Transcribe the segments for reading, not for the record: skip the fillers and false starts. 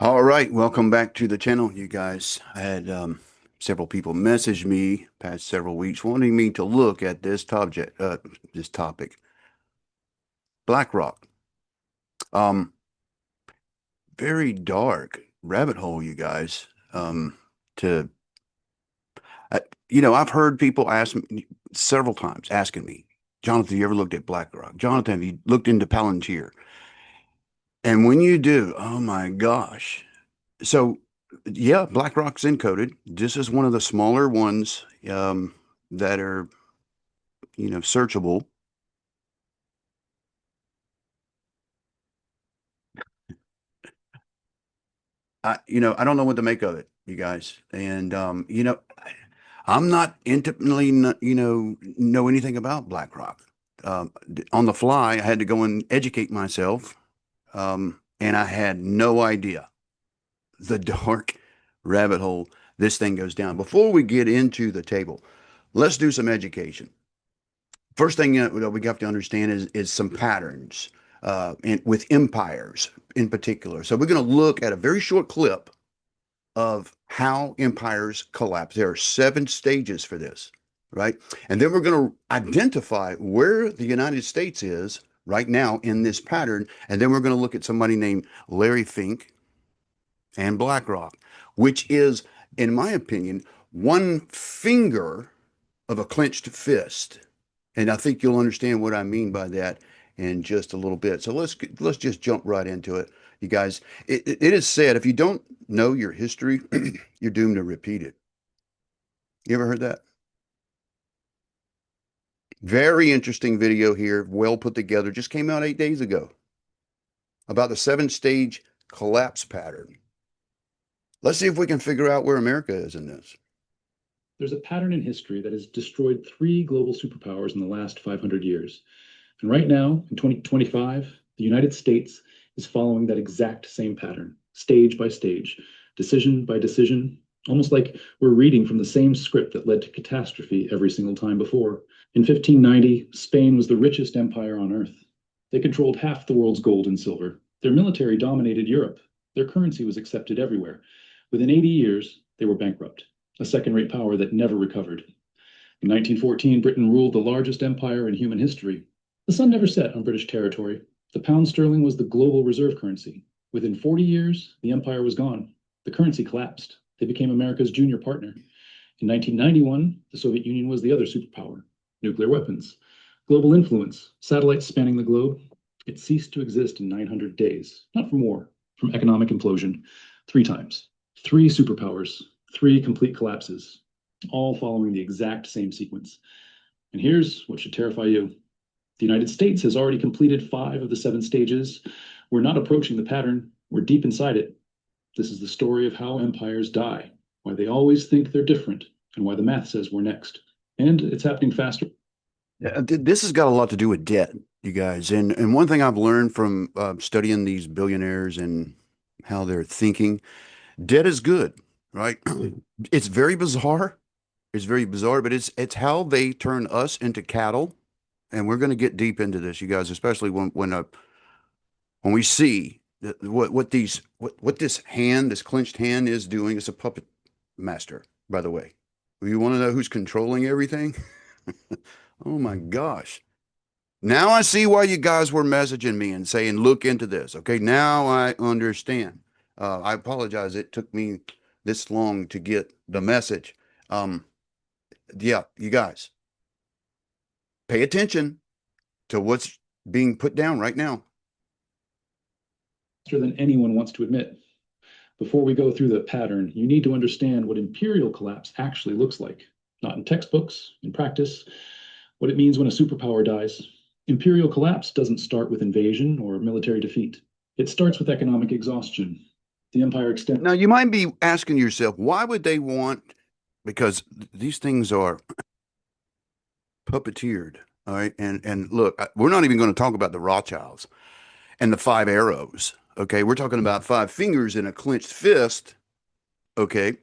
All right, welcome back to the channel, you guys. I had several people message me past several weeks wanting me to look at this topic, BlackRock. Um, Very dark rabbit hole, you guys. To I've heard people ask me several times asking me, Jonathan, you ever looked at BlackRock? Jonathan, have you looked into Palantir? And when you do, oh my gosh. So, yeah, BlackRock's encoded. This is one of the smaller ones that are, searchable. I don't know what to make of it, you guys. And I'm not intimately, know anything about BlackRock. On the fly, I had to go and educate myself, and I had no idea the dark rabbit hole this thing goes down. Before we get into the table, let's do some education. First thing that we have to understand is some patterns with empires in particular. So we're going to look at a very short clip of how empires collapse. There are 7 stages for this, right? And then we're going to identify where the United States is right now in this pattern. And then we're going to look at somebody named Larry Fink and BlackRock, which is, in my opinion, one finger of a clenched fist. And I think you'll understand what I mean by that in just a little bit. So let's just jump right into it, you guys. It is said if you don't know your history, you're doomed to repeat it. You ever heard that? Very interesting video here, well put together. Just came out 8 days ago about the 7 stage collapse pattern. Let's see if we can figure out where America is in this. There's a pattern in history that has destroyed 3 global superpowers in the last 500 years. And right now, in 2025, the United States is following that exact same pattern, stage by stage, decision by decision, almost like we're reading from the same script that led to catastrophe every single time before. In 1590, Spain was the richest empire on earth. They controlled half the world's gold and silver. Their military dominated Europe. Their currency was accepted everywhere. Within 80 years, they were bankrupt, a second-rate power that never recovered. In 1914, Britain ruled the largest empire in human history. The sun never set on British territory. The pound sterling was the global reserve currency. Within 40 years, the empire was gone. The currency collapsed. They became America's junior partner. In 1991, the Soviet Union was the other superpower. Nuclear weapons, global influence, satellites spanning the globe. It ceased to exist in 900 days, not from war, from economic implosion, 3 times. 3 superpowers, 3 complete collapses, all following the exact same sequence. And here's what should terrify you. The United States has already completed 5 of the 7 stages. We're not approaching the pattern, we're deep inside it. This is the story of how empires die, why they always think they're different, and why the math says we're next. And it's happening faster. This has got a lot to do with debt, you guys. And one thing I've learned from studying these billionaires and how they're thinking, debt is good, right? It's very bizarre. It's very bizarre, but it's how they turn us into cattle. And we're going to get deep into this, you guys, especially when we see what this clenched hand is doing. It's a puppet master, by the way. You want to know who's controlling everything? Oh my gosh. Now I see why you guys were messaging me and saying, look into this. Okay, now I understand. I apologize. It took me this long to get the message. Um, yeah, you guys, pay attention to what's being put down right now. Faster than anyone wants to admit. Before we go through the pattern, you need to understand what imperial collapse actually looks like. Not in textbooks, in practice, what it means when a superpower dies. Imperial collapse doesn't start with invasion or military defeat. It starts with economic exhaustion. The empire extends. Now, you might be asking yourself, why would they want, because these things are puppeteered, all right? And look, we're not even going to talk about the Rothschilds and the 5 arrows, okay? We're talking about 5 fingers in a clenched fist, okay?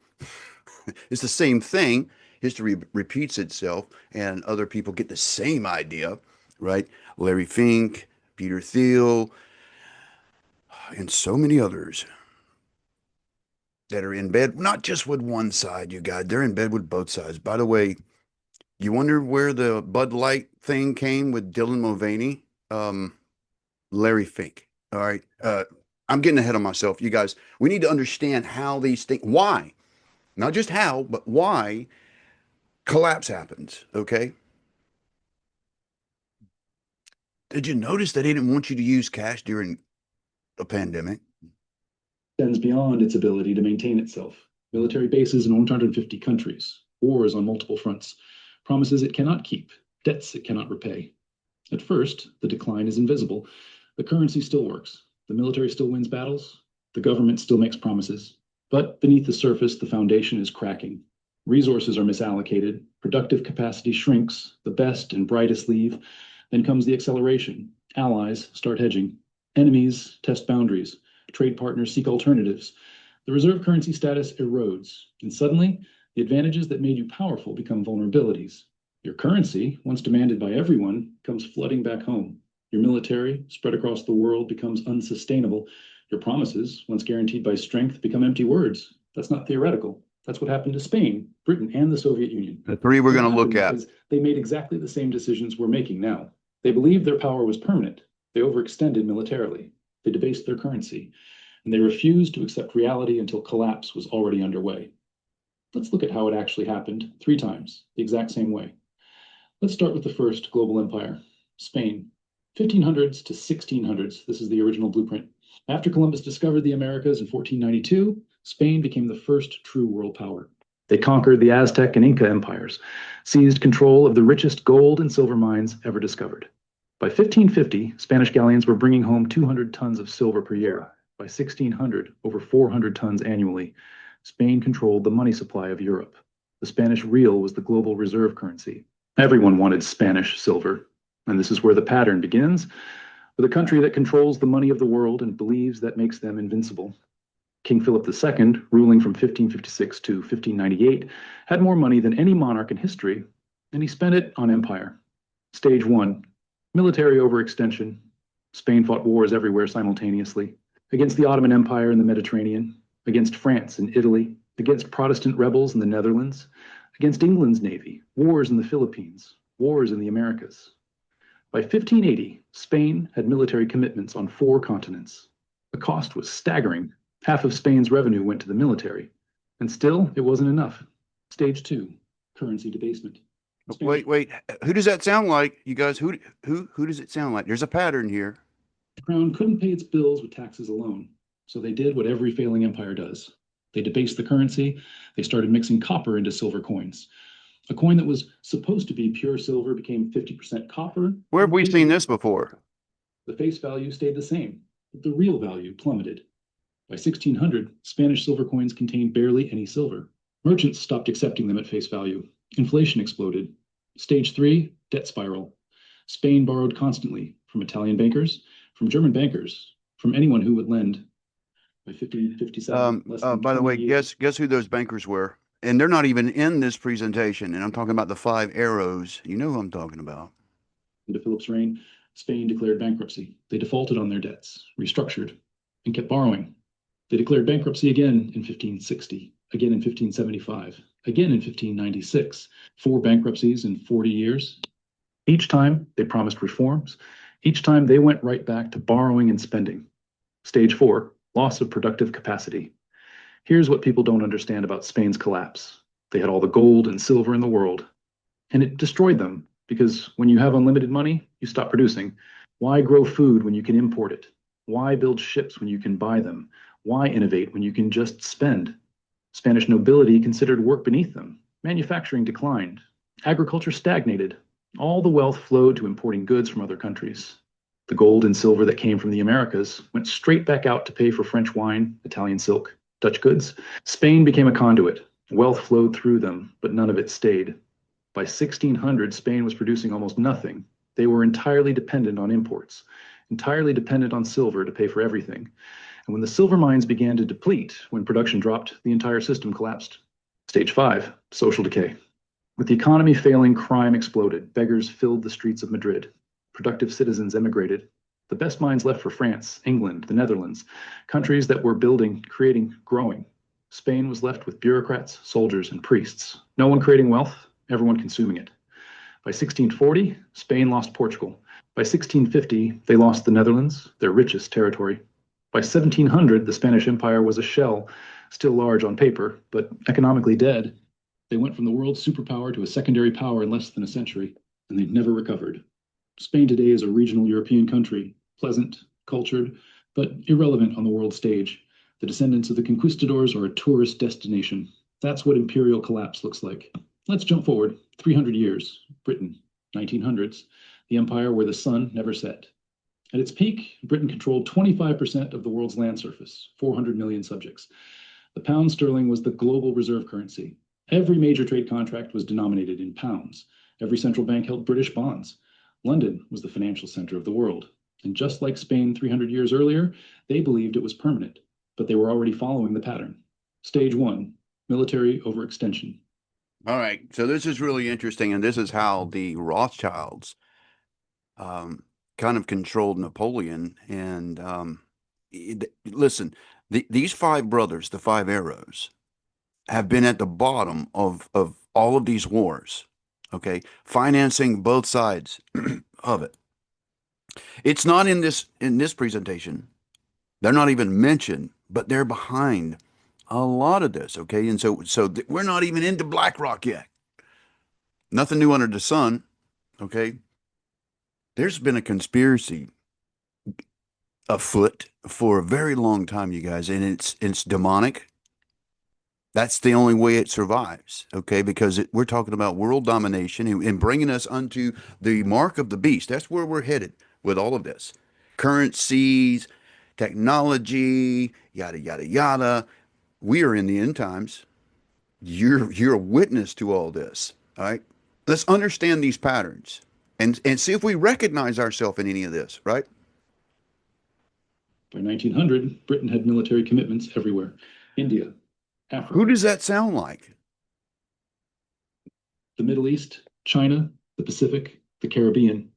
It's the same thing. History repeats itself, and other people get the same idea, right? Larry Fink, Peter Thiel, and so many others. that are in bed, not just with one side, you guys. They're in bed with both sides. By the way, you wonder where the Bud Light thing came with Dylan Mulvaney? Larry Fink. All right. I'm getting ahead of myself. You guys, we need to understand how these things, why, not just how, but why collapse happens. Okay. Did you notice they didn't want you to use cash during a pandemic? Extends beyond its ability to maintain itself. Military bases in 150 countries, wars on multiple fronts, promises it cannot keep, debts it cannot repay. At first, the decline is invisible. The currency still works. The military still wins battles. The government still makes promises. But beneath the surface, the foundation is cracking. Resources are misallocated. Productive capacity shrinks. The best and brightest leave. Then comes the acceleration. Allies start hedging. Enemies test boundaries. Trade partners seek alternatives. The reserve currency status erodes. And suddenly, the advantages that made you powerful become vulnerabilities. Your currency, once demanded by everyone, comes flooding back home. Your military, spread across the world, becomes unsustainable. Your promises, once guaranteed by strength, become empty words. That's not theoretical. That's what happened to Spain, Britain, and the Soviet Union. The three we're What going to look happened at. is they made exactly the same decisions we're making now. They believed their power was permanent. They overextended militarily. They debased their currency. And they refused to accept reality until collapse was already underway. Let's look at how it actually happened 3 times, the exact same way. Let's start with the first global empire, Spain. 1500s to 1600s, this is the original blueprint. After Columbus discovered the Americas in 1492, Spain became the first true world power. They conquered the Aztec and Inca empires, seized control of the richest gold and silver mines ever discovered. By 1550, Spanish galleons were bringing home 200 tons of silver per year. By 1600, over 400 tons annually. Spain controlled the money supply of Europe. The Spanish real was the global reserve currency. Everyone wanted Spanish silver. And this is where the pattern begins, with a country that controls the money of the world and believes that makes them invincible. King Philip II, ruling from 1556 to 1598, had more money than any monarch in history, and he spent it on empire. Stage 1, military overextension. Spain fought wars everywhere simultaneously, against the Ottoman Empire in the Mediterranean, against France and Italy, against Protestant rebels in the Netherlands, against England's navy, wars in the Philippines, wars in the Americas. By 1580, Spain had military commitments on 4 continents. The cost was staggering. Half of Spain's revenue went to the military. And still, it wasn't enough. Stage 2, currency debasement. Wait. Who does that sound like? You guys, who does it sound like? There's a pattern here. The crown couldn't pay its bills with taxes alone. So they did what every failing empire does. They debased the currency. They started mixing copper into silver coins. A coin that was supposed to be pure silver became 50% copper. Where have we seen this before? The face value stayed the same, but the real value plummeted. By 1600, Spanish silver coins contained barely any silver. Merchants stopped accepting them at face value. Inflation exploded. Stage 3, debt spiral. Spain borrowed constantly from Italian bankers, from German bankers, from anyone who would lend. By 1557, By the way, guess who those bankers were? And they're not even in this presentation. And I'm talking about the 5 arrows. You know who I'm talking about. Into Philip's reign, Spain declared bankruptcy. They defaulted on their debts, restructured, and kept borrowing. They declared bankruptcy again in 1560, again in 1575, again in 1596. 4 bankruptcies in 40 years. Each time they promised reforms. Each time they went right back to borrowing and spending. Stage 4, loss of productive capacity. Here's what people don't understand about Spain's collapse. They had all the gold and silver in the world, and it destroyed them because when you have unlimited money, you stop producing. Why grow food when you can import it? Why build ships when you can buy them? Why innovate when you can just spend? Spanish nobility considered work beneath them. Manufacturing declined. Agriculture stagnated. All the wealth flowed to importing goods from other countries. The gold and silver that came from the Americas went straight back out to pay for French wine, Italian silk, Dutch goods. Spain became a conduit. Wealth flowed through them, but none of it stayed. By 1600, Spain was producing almost nothing. They were entirely dependent on imports, entirely dependent on silver to pay for everything. And when the silver mines began to deplete, when production dropped, the entire system collapsed. Stage 5, social decay. With the economy failing, crime exploded. Beggars filled the streets of Madrid. Productive citizens emigrated. The best minds left for France, England, the Netherlands, countries that were building, creating, growing. Spain was left with bureaucrats, soldiers, and priests. No one creating wealth, everyone consuming it. By 1640, Spain lost Portugal. By 1650, they lost the Netherlands, their richest territory. By 1700, the Spanish Empire was a shell, still large on paper, but economically dead. They went from the world's superpower to a secondary power in less than a century, and they've never recovered. Spain today is a regional European country, pleasant, cultured, but irrelevant on the world stage. The descendants of the conquistadors are a tourist destination. That's what imperial collapse looks like. Let's jump forward 300 years. Britain, 1900s, the empire where the sun never set. At its peak, Britain controlled 25% of the world's land surface, 400 million subjects. The pound sterling was the global reserve currency. Every major trade contract was denominated in pounds. Every central bank held British bonds. London was the financial center of the world. And just like Spain 300 years earlier, they believed it was permanent, but they were already following the pattern. Stage 1, military overextension. All right. So this is really interesting. And this is how the Rothschilds kind of controlled Napoleon. And listen, these five brothers, the five arrows, have been at the bottom of all of these wars, okay? Financing both sides of it. It's not in this presentation. They're not even mentioned, but they're behind a lot of this, okay? And so we're not even into BlackRock yet. Nothing new under the sun, okay? There's been a conspiracy afoot for a very long time, you guys, and it's demonic. That's the only way it survives, okay? Because we're talking about world domination and bringing us unto the mark of the beast. That's where we're headed with all of this. Currencies, technology, yada, yada, yada. We are in the end times. You're a witness to all this, all right? Let's understand these patterns and see if we recognize ourselves in any of this, right? By 1900, Britain had military commitments everywhere. India, Africa. Who does that sound like? The Middle East, China, the Pacific, the Caribbean.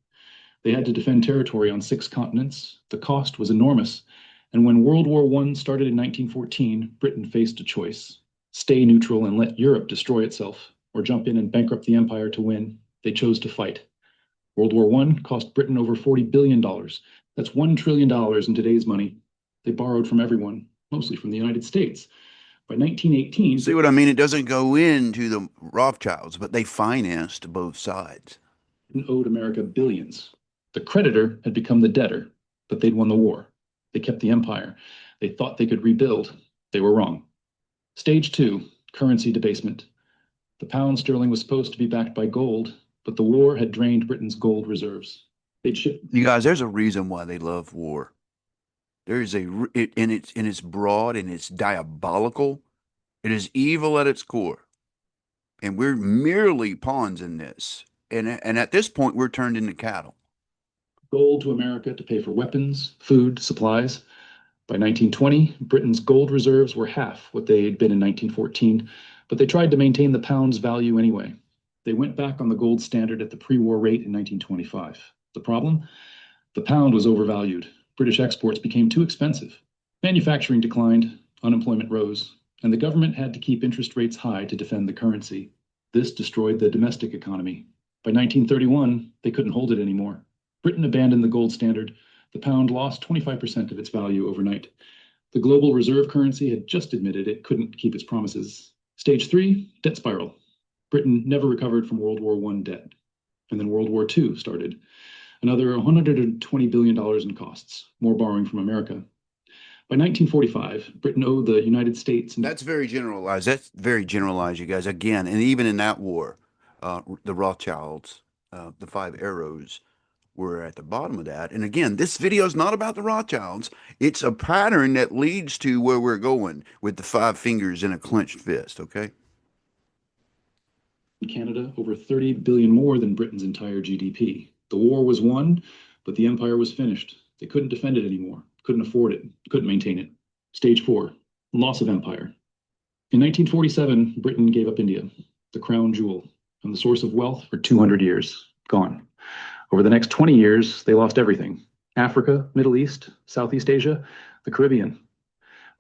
They had to defend territory on 6 continents. The cost was enormous. And when World War I started in 1914, Britain faced a choice. Stay neutral and let Europe destroy itself, or jump in and bankrupt the empire to win. They chose to fight. World War I cost Britain over $40 billion. That's $1 trillion in today's money. They borrowed from everyone, mostly from the United States. By 1918... See what I mean? It doesn't go into the Rothschilds, but they financed both sides. Britain owed America billions. The creditor had become the debtor, but they'd won the war. They kept the empire. They thought they could rebuild. They were wrong. Stage 2, currency debasement. The pound sterling was supposed to be backed by gold, but the war had drained Britain's gold reserves. They'd ship... You guys, there's a reason why they love war. There's and it's broad and it's diabolical. It is evil at its core. And we're merely pawns in this. And at this point, we're turned into cattle. Gold to America to pay for weapons, food, supplies. By 1920, Britain's gold reserves were half what they had been in 1914, but they tried to maintain the pound's value anyway. They went back on the gold standard at the pre-war rate in 1925. The problem? The pound was overvalued. British exports became too expensive. Manufacturing declined, unemployment rose, and the government had to keep interest rates high to defend the currency. This destroyed the domestic economy. By 1931, they couldn't hold it anymore. Britain abandoned the gold standard. The pound lost 25% of its value overnight. The global reserve currency had just admitted it couldn't keep its promises. Stage 3, debt spiral. Britain never recovered from World War I debt. And then World War II started. Another $120 billion in costs, more borrowing from America. By 1945, Britain owed the United States... That's very generalized. That's very generalized, you guys. Again, and even in that war, the Rothschilds, the five arrows, were at the bottom of that. And again, this video is not about the Rothschilds. It's a pattern that leads to where we're going with the 5 fingers in a clenched fist, okay? In Canada, over 30 billion more than Britain's entire GDP. The war was won, but the empire was finished. They couldn't defend it anymore, couldn't afford it, couldn't maintain it. Stage 4, loss of empire. In 1947, Britain gave up India, the crown jewel, and the source of wealth for 200 years. Gone. Over the next 20 years, they lost everything. Africa, Middle East, Southeast Asia, the Caribbean.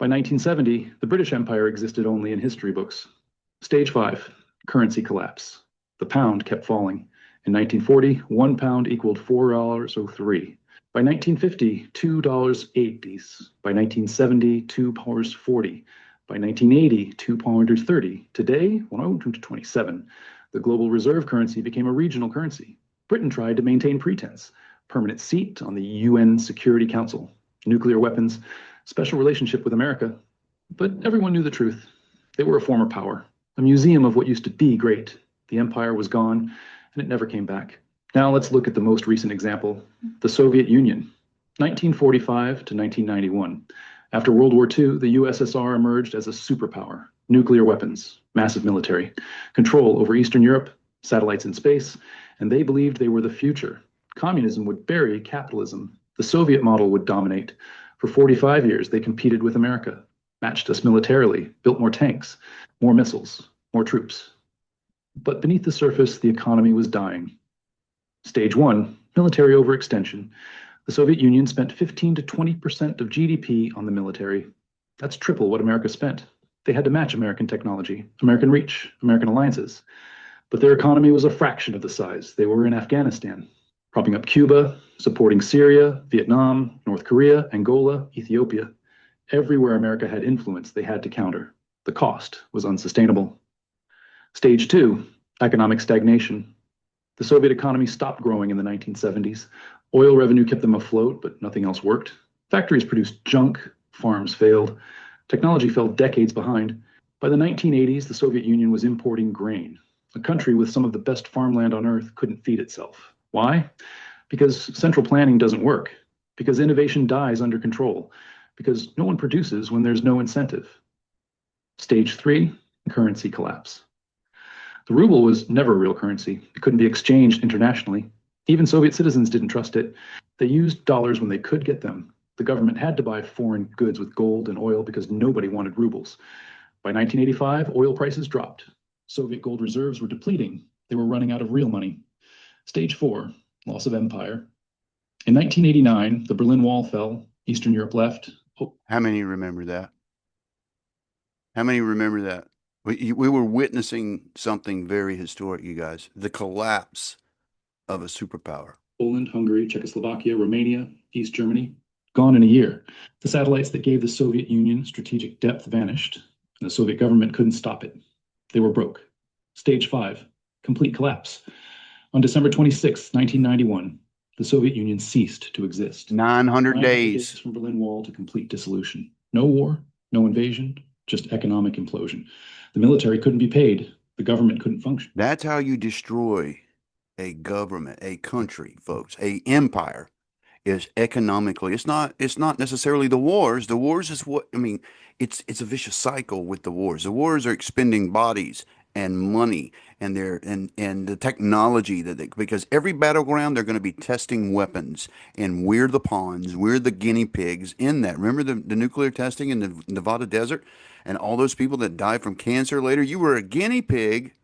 By 1970, the British Empire existed only in history books. Stage 5, currency collapse. The pound kept falling. In 1940, £1 equaled $4.03. By 1950, $2.80. By 1970, £2.40. By 1980, £2.30. Today, 127. The global reserve currency became a regional currency. Britain tried to maintain pretense, permanent seat on the UN Security Council, nuclear weapons, special relationship with America. But everyone knew the truth. They were a former power, a museum of what used to be great. The empire was gone, and it never came back. Now let's look at the most recent example, the Soviet Union, 1945 to 1991. After World War II, the USSR emerged as a superpower, nuclear weapons, massive military, control over Eastern Europe, satellites in space, and they believed they were the future. Communism would bury capitalism. The Soviet model would dominate. For 45 years, they competed with America, matched us militarily, built more tanks, more missiles, more troops. But beneath the surface, the economy was dying. Stage 1, military overextension. The Soviet Union spent 15 to 20% of GDP on the military. That's triple what America spent. They had to match American technology, American reach, American alliances. But their economy was a fraction of the size. They were in Afghanistan, propping up Cuba, supporting Syria, Vietnam, North Korea, Angola, Ethiopia. Everywhere America had influence, they had to counter. The cost was unsustainable. Stage 2, economic stagnation. The Soviet economy stopped growing in the 1970s. Oil revenue kept them afloat, but nothing else worked. Factories produced junk, farms failed. Technology fell decades behind. By the 1980s, the Soviet Union was importing grain. A country with some of the best farmland on earth couldn't feed itself. Why? Because central planning doesn't work. Because innovation dies under control. Because no one produces when there's no incentive. Stage 3, currency collapse. The ruble was never a real currency. It couldn't be exchanged internationally. Even Soviet citizens didn't trust it. They used dollars when they could get them. The government had to buy foreign goods with gold and oil because nobody wanted rubles. By 1985, oil prices dropped. Soviet gold reserves were depleting. They were running out of real money. Stage 4, loss of empire. In 1989, the Berlin Wall fell. Eastern Europe left. How many remember that? How many remember that? We were witnessing something very historic, you guys. The collapse of a superpower. Poland, Hungary, Czechoslovakia, Romania, East Germany, gone in a year. The satellites that gave the Soviet Union strategic depth vanished, and the Soviet government couldn't stop it. They were broke. Stage 5, complete collapse. On December 26, 1991, the Soviet Union ceased to exist. 900 days from Berlin Wall to complete dissolution. No war, no invasion, just economic implosion. The military couldn't be paid. The government couldn't function. That's how you destroy a government, a country, folks. A empire is economically. It's not necessarily the wars. The wars is what I mean. It's a vicious cycle with the wars. The wars are expending bodies and money and the technology because every battleground they're going to be testing weapons, and we're the pawns, we're the guinea pigs in that. Remember the nuclear testing in the Nevada desert and all those people that died from cancer later? You were a guinea pig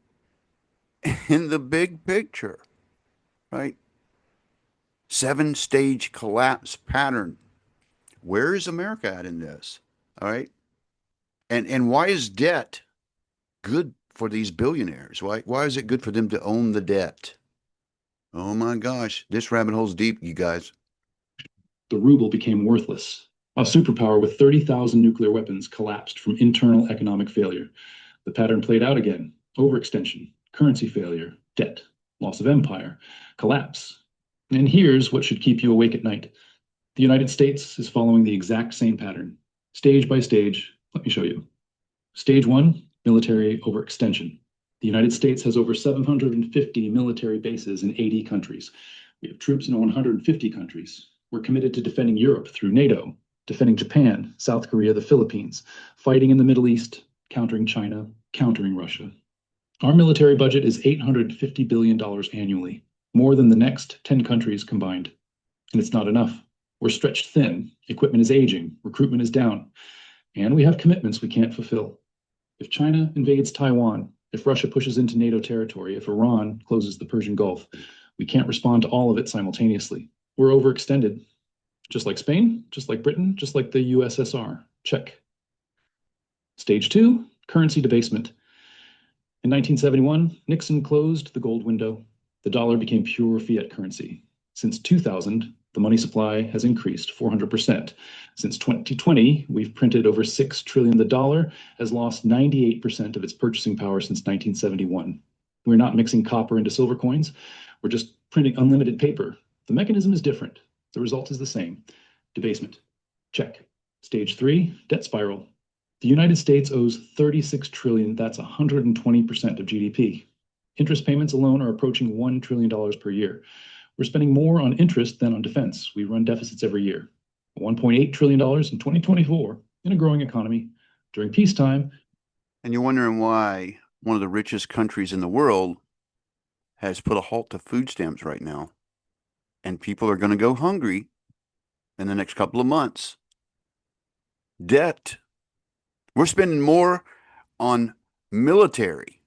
in the big picture, right? 7-stage collapse pattern. Where is America at in this? All right. And why is debt good for these billionaires? Why is it good for them to own the debt? Oh my gosh, this rabbit hole's deep, you guys. The ruble became worthless. A superpower with 30,000 nuclear weapons collapsed from internal economic failure. The pattern played out again. Overextension, currency failure, debt, loss of empire, collapse. And here's what should keep you awake at night. The United States is following the exact same pattern. Stage by stage, let me show you. Stage 1, military overextension. The United States has over 750 military bases in 80 countries. We have troops in 150 countries. We're committed to defending Europe through NATO, defending Japan, South Korea, the Philippines, fighting in the Middle East, countering China, countering Russia. Our military budget is $850 billion annually, more than the next 10 countries combined. And it's not enough. We're stretched thin, equipment is aging, recruitment is down, and we have commitments we can't fulfill. If China invades Taiwan, if Russia pushes into NATO territory, if Iran closes the Persian Gulf, we can't respond to all of it simultaneously. We're overextended. Just like Spain, just like Britain, just like the USSR. Check. Stage 2, currency debasement. In 1971, Nixon closed the gold window. The dollar became pure fiat currency. Since 2000, the money supply has increased 400%. Since 2020, we've printed over $6 trillion. The dollar has lost 98% of its purchasing power since 1971. We're not mixing copper into silver coins. We're just printing unlimited paper. The mechanism is different. The result is the same. Debasement. Check. Stage 3, debt spiral. The United States owes 36 trillion. That's 120% of GDP. Interest payments alone are approaching $1 trillion per year. We're spending more on interest than on defense. We run deficits every year. $1.8 trillion in 2024 in a growing economy. During peacetime. And you're wondering why one of the richest countries in the world has put a halt to food stamps right now. And people are going to go hungry in the next couple of months. Debt. We're spending more on military,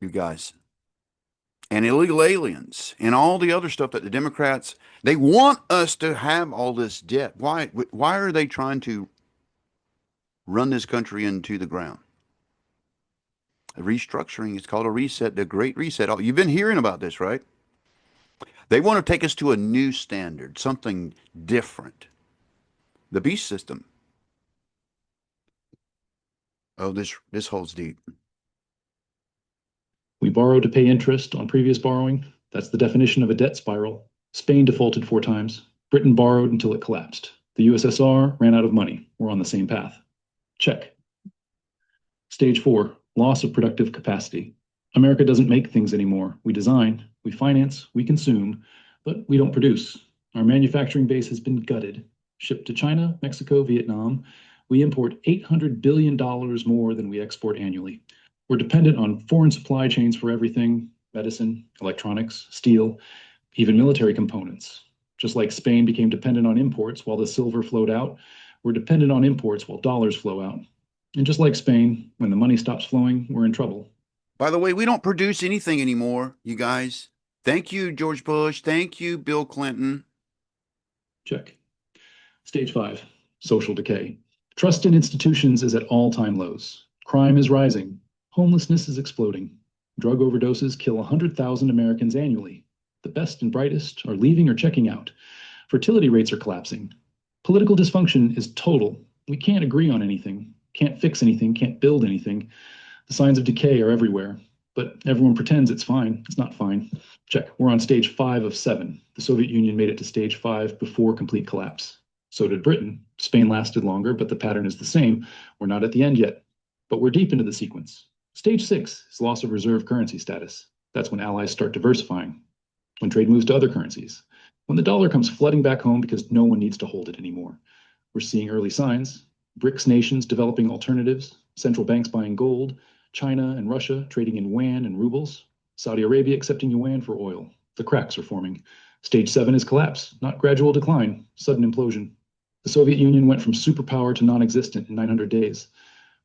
you guys, and illegal aliens and all the other stuff that the Democrats, they want us to have all this debt. Why are they trying to run this country into the ground? A restructuring, it's called a reset, the Great Reset. Oh, you've been hearing about this, right? They want to take us to a new standard, something different. The beast system. Oh, this holds deep. We borrow to pay interest on previous borrowing. That's the definition of a debt spiral. Spain defaulted 4 times. Britain borrowed until it collapsed. The USSR ran out of money. We're on the same path. Check. Stage 4, loss of productive capacity. America doesn't make things anymore. We design, we finance, we consume, but we don't produce. Our manufacturing base has been gutted. Shipped to China, Mexico, Vietnam. We import $800 billion more than we export annually. We're dependent on foreign supply chains for everything: medicine, electronics, steel, even military components. Just like Spain became dependent on imports while the silver flowed out, we're dependent on imports while dollars flow out. And just like Spain, when the money stops flowing, we're in trouble. By the way, we don't produce anything anymore, you guys. Thank you, George Bush. Thank you, Bill Clinton. Check. Stage 5, social decay. Trust in institutions is at all-time lows. Crime is rising. Homelessness is exploding. Drug overdoses kill 100,000 Americans annually. The best and brightest are leaving or checking out. Fertility rates are collapsing. Political dysfunction is total. We can't agree on anything, can't fix anything, can't build anything. The signs of decay are everywhere, but everyone pretends it's fine. It's not fine. Check. We're on stage 5 of 7. The Soviet Union made it to stage 5 before complete collapse. So did Britain. Spain lasted longer, but the pattern is the same. We're not at the end yet, but we're deep into the sequence. Stage 6 is loss of reserve currency status. That's when allies start diversifying, when trade moves to other currencies, when the dollar comes flooding back home because no one needs to hold it anymore. We're seeing early signs. BRICS nations developing alternatives, central banks buying gold, China and Russia trading in yuan and rubles, Saudi Arabia accepting yuan for oil. The cracks are forming. Stage 7 is collapse, not gradual decline, sudden implosion. The Soviet Union went from superpower to non-existent in 900 days.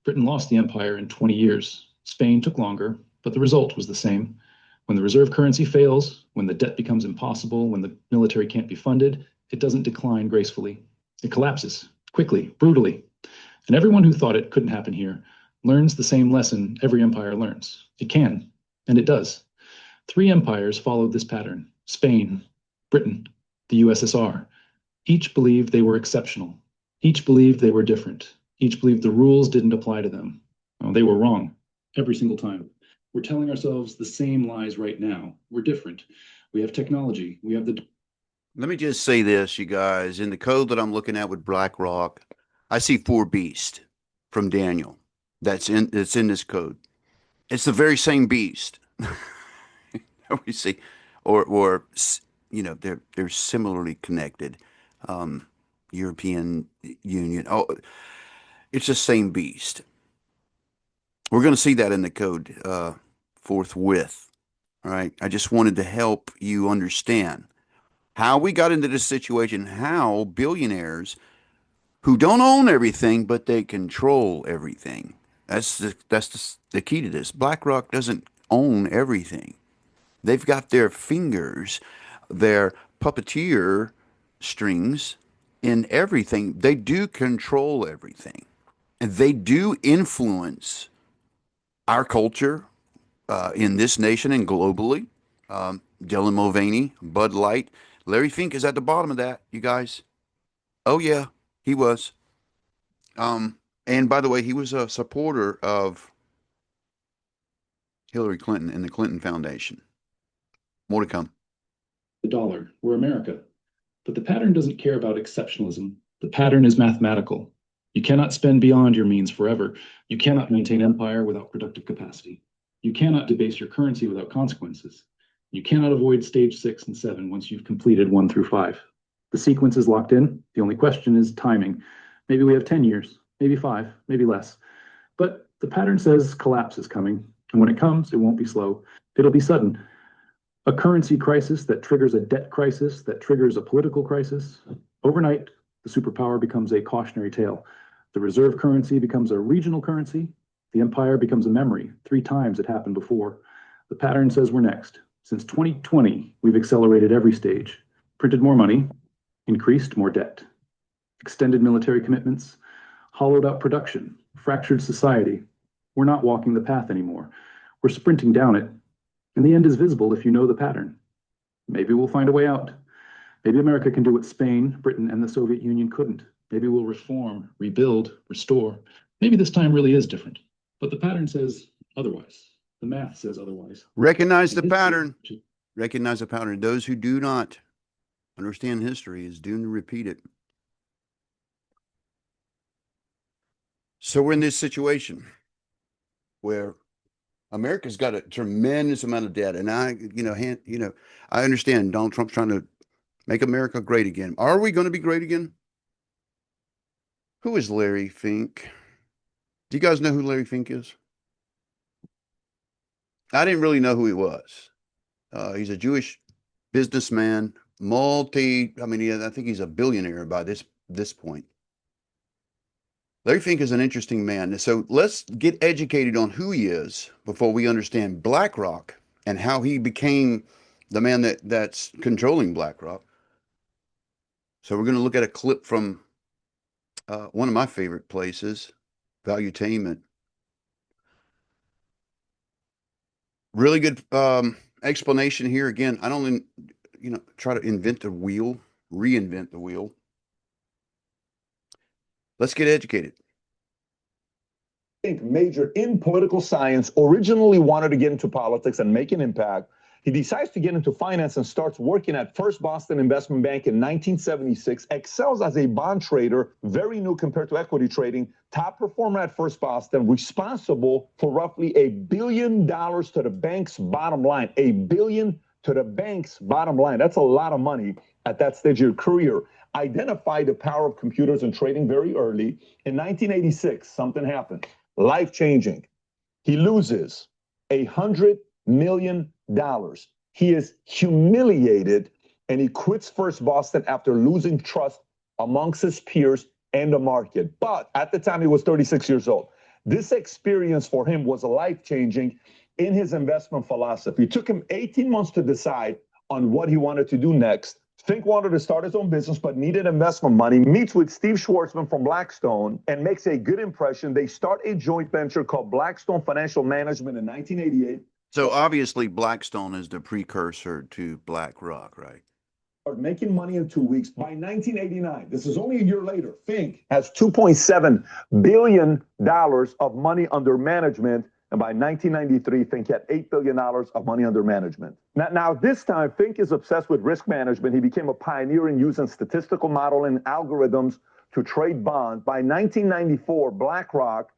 Britain lost the empire in 20 years. Spain took longer, but the result was the same. When the reserve currency fails, when the debt becomes impossible, when the military can't be funded, it doesn't decline gracefully. It collapses, quickly, brutally. And everyone who thought it couldn't happen here learns the same lesson every empire learns. It can, and it does. 3 empires followed this pattern: Spain, Britain, the USSR. Each believed they were exceptional. Each believed they were different. Each believed the rules didn't apply to them. Well, they were wrong every single time. We're telling ourselves the same lies right now. We're different. We have technology. We have the... Let me just say this, you guys. In the code that I'm looking at with Blackrock, I see 4 beasts from Daniel. That's in this code. It's the very same beast. We see, or you know, they're similarly connected. European Union. Oh, it's the same beast. We're going to see that in the code forthwith. All right. I just wanted to help you understand how we got into this situation, how billionaires who don't own everything, but they control everything. That's the key to this. BlackRock doesn't own everything. They've got their fingers, their puppeteer strings in everything. They do control everything. And they do influence our culture in this nation and globally. Dylan Mulvaney, Bud Light. Larry Fink is at the bottom of that, you guys. Oh, yeah, he was. And by the way, he was a supporter of Hillary Clinton and the Clinton Foundation. More to come. The dollar. We're America. But the pattern doesn't care about exceptionalism. The pattern is mathematical. You cannot spend beyond your means forever. You cannot maintain empire without productive capacity. You cannot debase your currency without consequences. You cannot avoid stage 6 and 7 once you've completed 1 through 5. The sequence is locked in. The only question is timing. Maybe we have 10 years, maybe 5, maybe less. But the pattern says collapse is coming. And when it comes, it won't be slow. It'll be sudden. A currency crisis that triggers a debt crisis that triggers a political crisis. Overnight, the superpower becomes a cautionary tale. The reserve currency becomes a regional currency. The empire becomes a memory. 3 times it happened before. The pattern says we're next. Since 2020, we've accelerated every stage, printed more money, increased more debt, extended military commitments, hollowed out production, fractured society. We're not walking the path anymore. We're sprinting down it. And the end is visible if you know the pattern. Maybe we'll find a way out. Maybe America can do what Spain, Britain, and the Soviet Union couldn't. Maybe we'll reform, rebuild, restore. Maybe this time really is different. But the pattern says otherwise. The math says otherwise. Recognize the pattern. Recognize the pattern. Those who do not understand history is doomed to repeat it. So we're in this situation where America's got a tremendous amount of debt, and I understand Donald Trump's trying to make America great again. Are we going to be great again? Who is Larry Fink? Do you guys know who Larry Fink is? I didn't really know who he was. He's a Jewish businessman, I think he's a billionaire by this point. Larry Fink is an interesting man. So let's get educated on who he is before we understand BlackRock and how he became the man that's controlling BlackRock. So we're going to look at a clip from one of my favorite places, Valuetainment. Really good explanation here. Again, I don't try to invent the wheel, reinvent the wheel. Let's get educated. Fink majored in political science, originally wanted to get into politics and make an impact. He decides to get into finance and starts working at First Boston Investment Bank in 1976, excels as a bond trader, very new compared to equity trading, top performer at First Boston, responsible for roughly $1 billion to the bank's bottom line. $1 billion to the bank's bottom line. That's a lot of money at that stage of your career. Identified the power of computers and trading very early. In 1986, something happened, life-changing. He loses $100 million. He is humiliated, and he quits First Boston after losing trust amongst his peers and the market. But at the time, he was 36 years old. This experience for him was life-changing in his investment philosophy. It took him 18 months to decide on what he wanted to do next. Fink wanted to start his own business, but needed investment money, meets with Steve Schwarzman from Blackstone and makes a good impression. They start a joint venture called Blackstone Financial Management in 1988. So obviously Blackstone is the precursor to BlackRock, right? Started making money in 2 weeks. By 1989, this is only a year later, Fink has $2.7 billion of money under management. And by 1993, Fink had $8 billion of money under management. Now, this time, Fink is obsessed with risk management. He became a pioneer in using statistical modeling algorithms to trade bonds. By 1994, BlackRock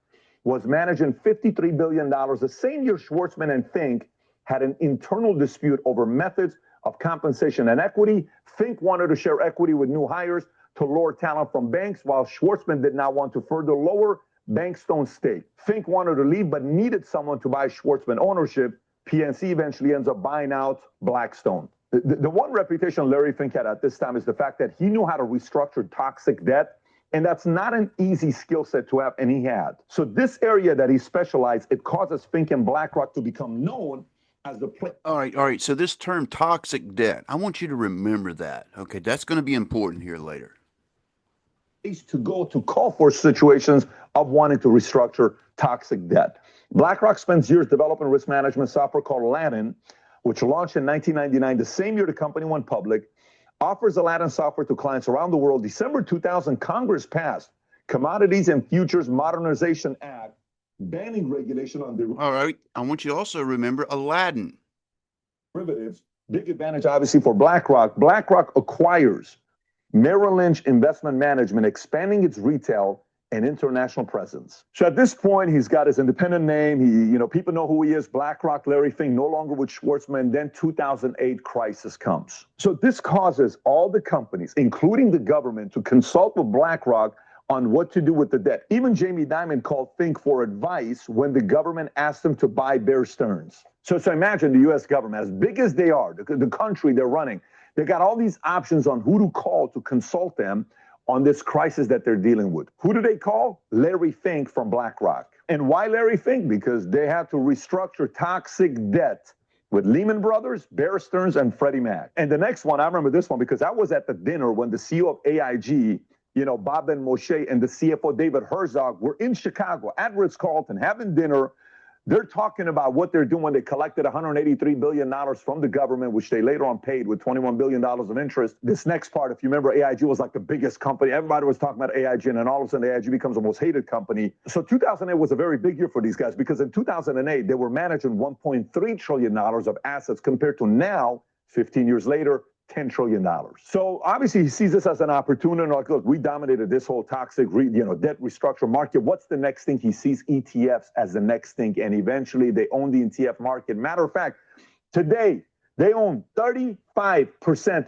was managing $53 billion. The same year, Schwarzman and Fink had an internal dispute over methods of compensation and equity. Fink wanted to share equity with new hires to lure talent from banks, while Schwarzman did not want to further lower Blackstone's stake. Fink wanted to leave, but needed someone to buy Schwarzman ownership. PNC eventually ends up buying out Blackstone. The one reputation Larry Fink had at this time is the fact that he knew how to restructure toxic debt. And that's not an easy skill set to have, and he had. So this area that he specialized, it causes Fink and BlackRock to become known as the... All right. So this term toxic debt, I want you to remember that. Okay, that's going to be important here later. place to go to call for situations of wanting to restructure toxic debt. BlackRock spends years developing risk management software called Aladdin, which launched in 1999, the same year the company went public, offers Aladdin software to clients around the world. December 2000, Congress passed Commodities and Futures Modernization Act, banning regulation on All right. I want you to also remember Aladdin. derivatives. Big advantage, obviously, for BlackRock. BlackRock acquires Merrill Lynch Investment Management, expanding its retail and international presence. So at this point, he's got his independent name. People know who he is. BlackRock, Larry Fink, no longer with Schwartzman. Then 2008 crisis comes. So this causes all the companies, including the government, to consult with BlackRock on what to do with the debt. Even Jamie Dimon called Fink for advice when the government asked him to buy Bear Stearns. So imagine the U.S. government, as big as they are, the country they're running, they got all these options on who to call to consult them on this crisis that they're dealing with. Who do they call? Larry Fink from BlackRock. And why Larry Fink? Because they had to restructure toxic debt with Lehman Brothers, Bear Stearns, and Freddie Mac. And the next one, I remember this one because I was at the dinner when the CEO of AIG, Bob Ben Moshe, and the CFO David Herzog were in Chicago at Ritz-Carlton having dinner. They're talking about what they're doing when they collected $183 billion from the government, which they later on paid with $21 billion of interest. This next part, if you remember, AIG was like the biggest company. Everybody was talking about AIG, and then all of a sudden AIG becomes the most hated company. So 2008 was a very big year for these guys because in 2008, they were managing $1.3 trillion of assets compared to now, 15 years later, $10 trillion. So obviously he sees this as an opportunity. Like, look, we dominated this whole toxic, debt restructure market. What's the next thing? He sees ETFs as the next thing. And eventually they own the ETF market. Matter of fact, today they own 35%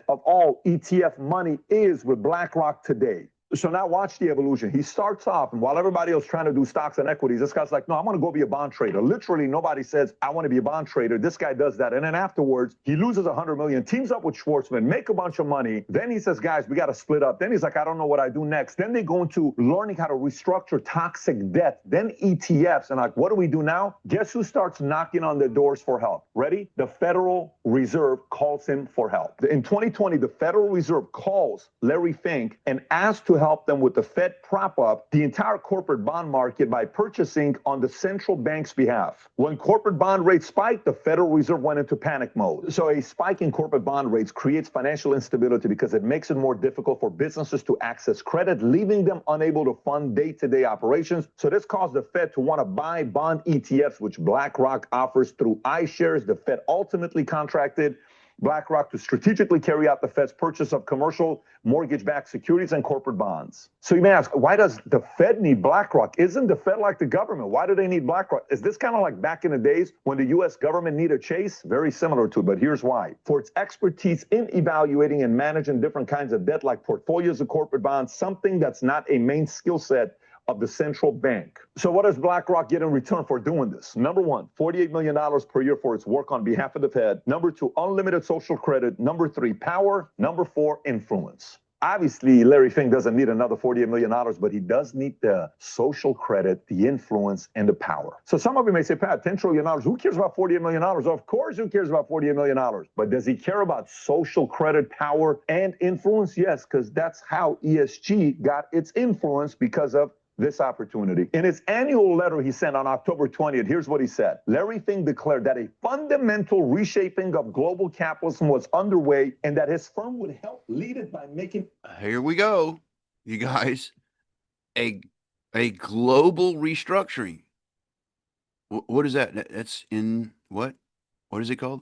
of all ETF money is with BlackRock today. So now watch the evolution. He starts off, and while everybody else trying to do stocks and equities, this guy's like, no, I'm going to go be a bond trader. Literally, nobody says, I want to be a bond trader. This guy does that. And then afterwards, he loses $100 million, teams up with Schwartzman, make a bunch of money. Then he says, guys, we got to split up. Then he's like, I don't know what I do next. Then they go into learning how to restructure toxic debt, then ETFs. And like, what do we do now? Guess who starts knocking on the doors for help? Ready? The Federal Reserve calls him for help. In 2020, the Federal Reserve calls Larry Fink and asks to help them with the Fed prop up the entire corporate bond market by purchasing on the central bank's behalf. When corporate bond rates spiked, the Federal Reserve went into panic mode. So a spike in corporate bond rates creates financial instability because it makes it more difficult for businesses to access credit, leaving them unable to fund day-to-day operations. So this caused the Fed to want to buy bond ETFs, which BlackRock offers through iShares. The Fed ultimately contracted BlackRock to strategically carry out the Fed's purchase of commercial mortgage-backed securities and corporate bonds. So you may ask, why does the Fed need BlackRock? Isn't the Fed like the government? Why do they need BlackRock? Is this kind of like back in the days when the U.S. government needed Chase? Very similar to it, but here's why. For its expertise in evaluating and managing different kinds of debt like portfolios of corporate bonds, something that's not a main skill set of the central bank. So what does BlackRock get in return for doing this? Number one, $48 million per year for its work on behalf of the Fed. Number two, unlimited social credit. Number three, power. Number four, influence. Obviously, Larry Fink doesn't need another $48 million, but he does need the social credit, the influence, and the power. So some of you may say, Pat, $10 trillion, who cares about $48 million? Of course, who cares about $48 million? But does he care about social credit, power, and influence? Yes, because that's how ESG got its influence because of this opportunity. In his annual letter he sent on October 20th, here's what he said. Larry Fink declared that a fundamental reshaping of global capitalism was underway and that his firm would help lead it by making... Here we go, you guys. A global restructuring. What is that? That's in what? What is it called?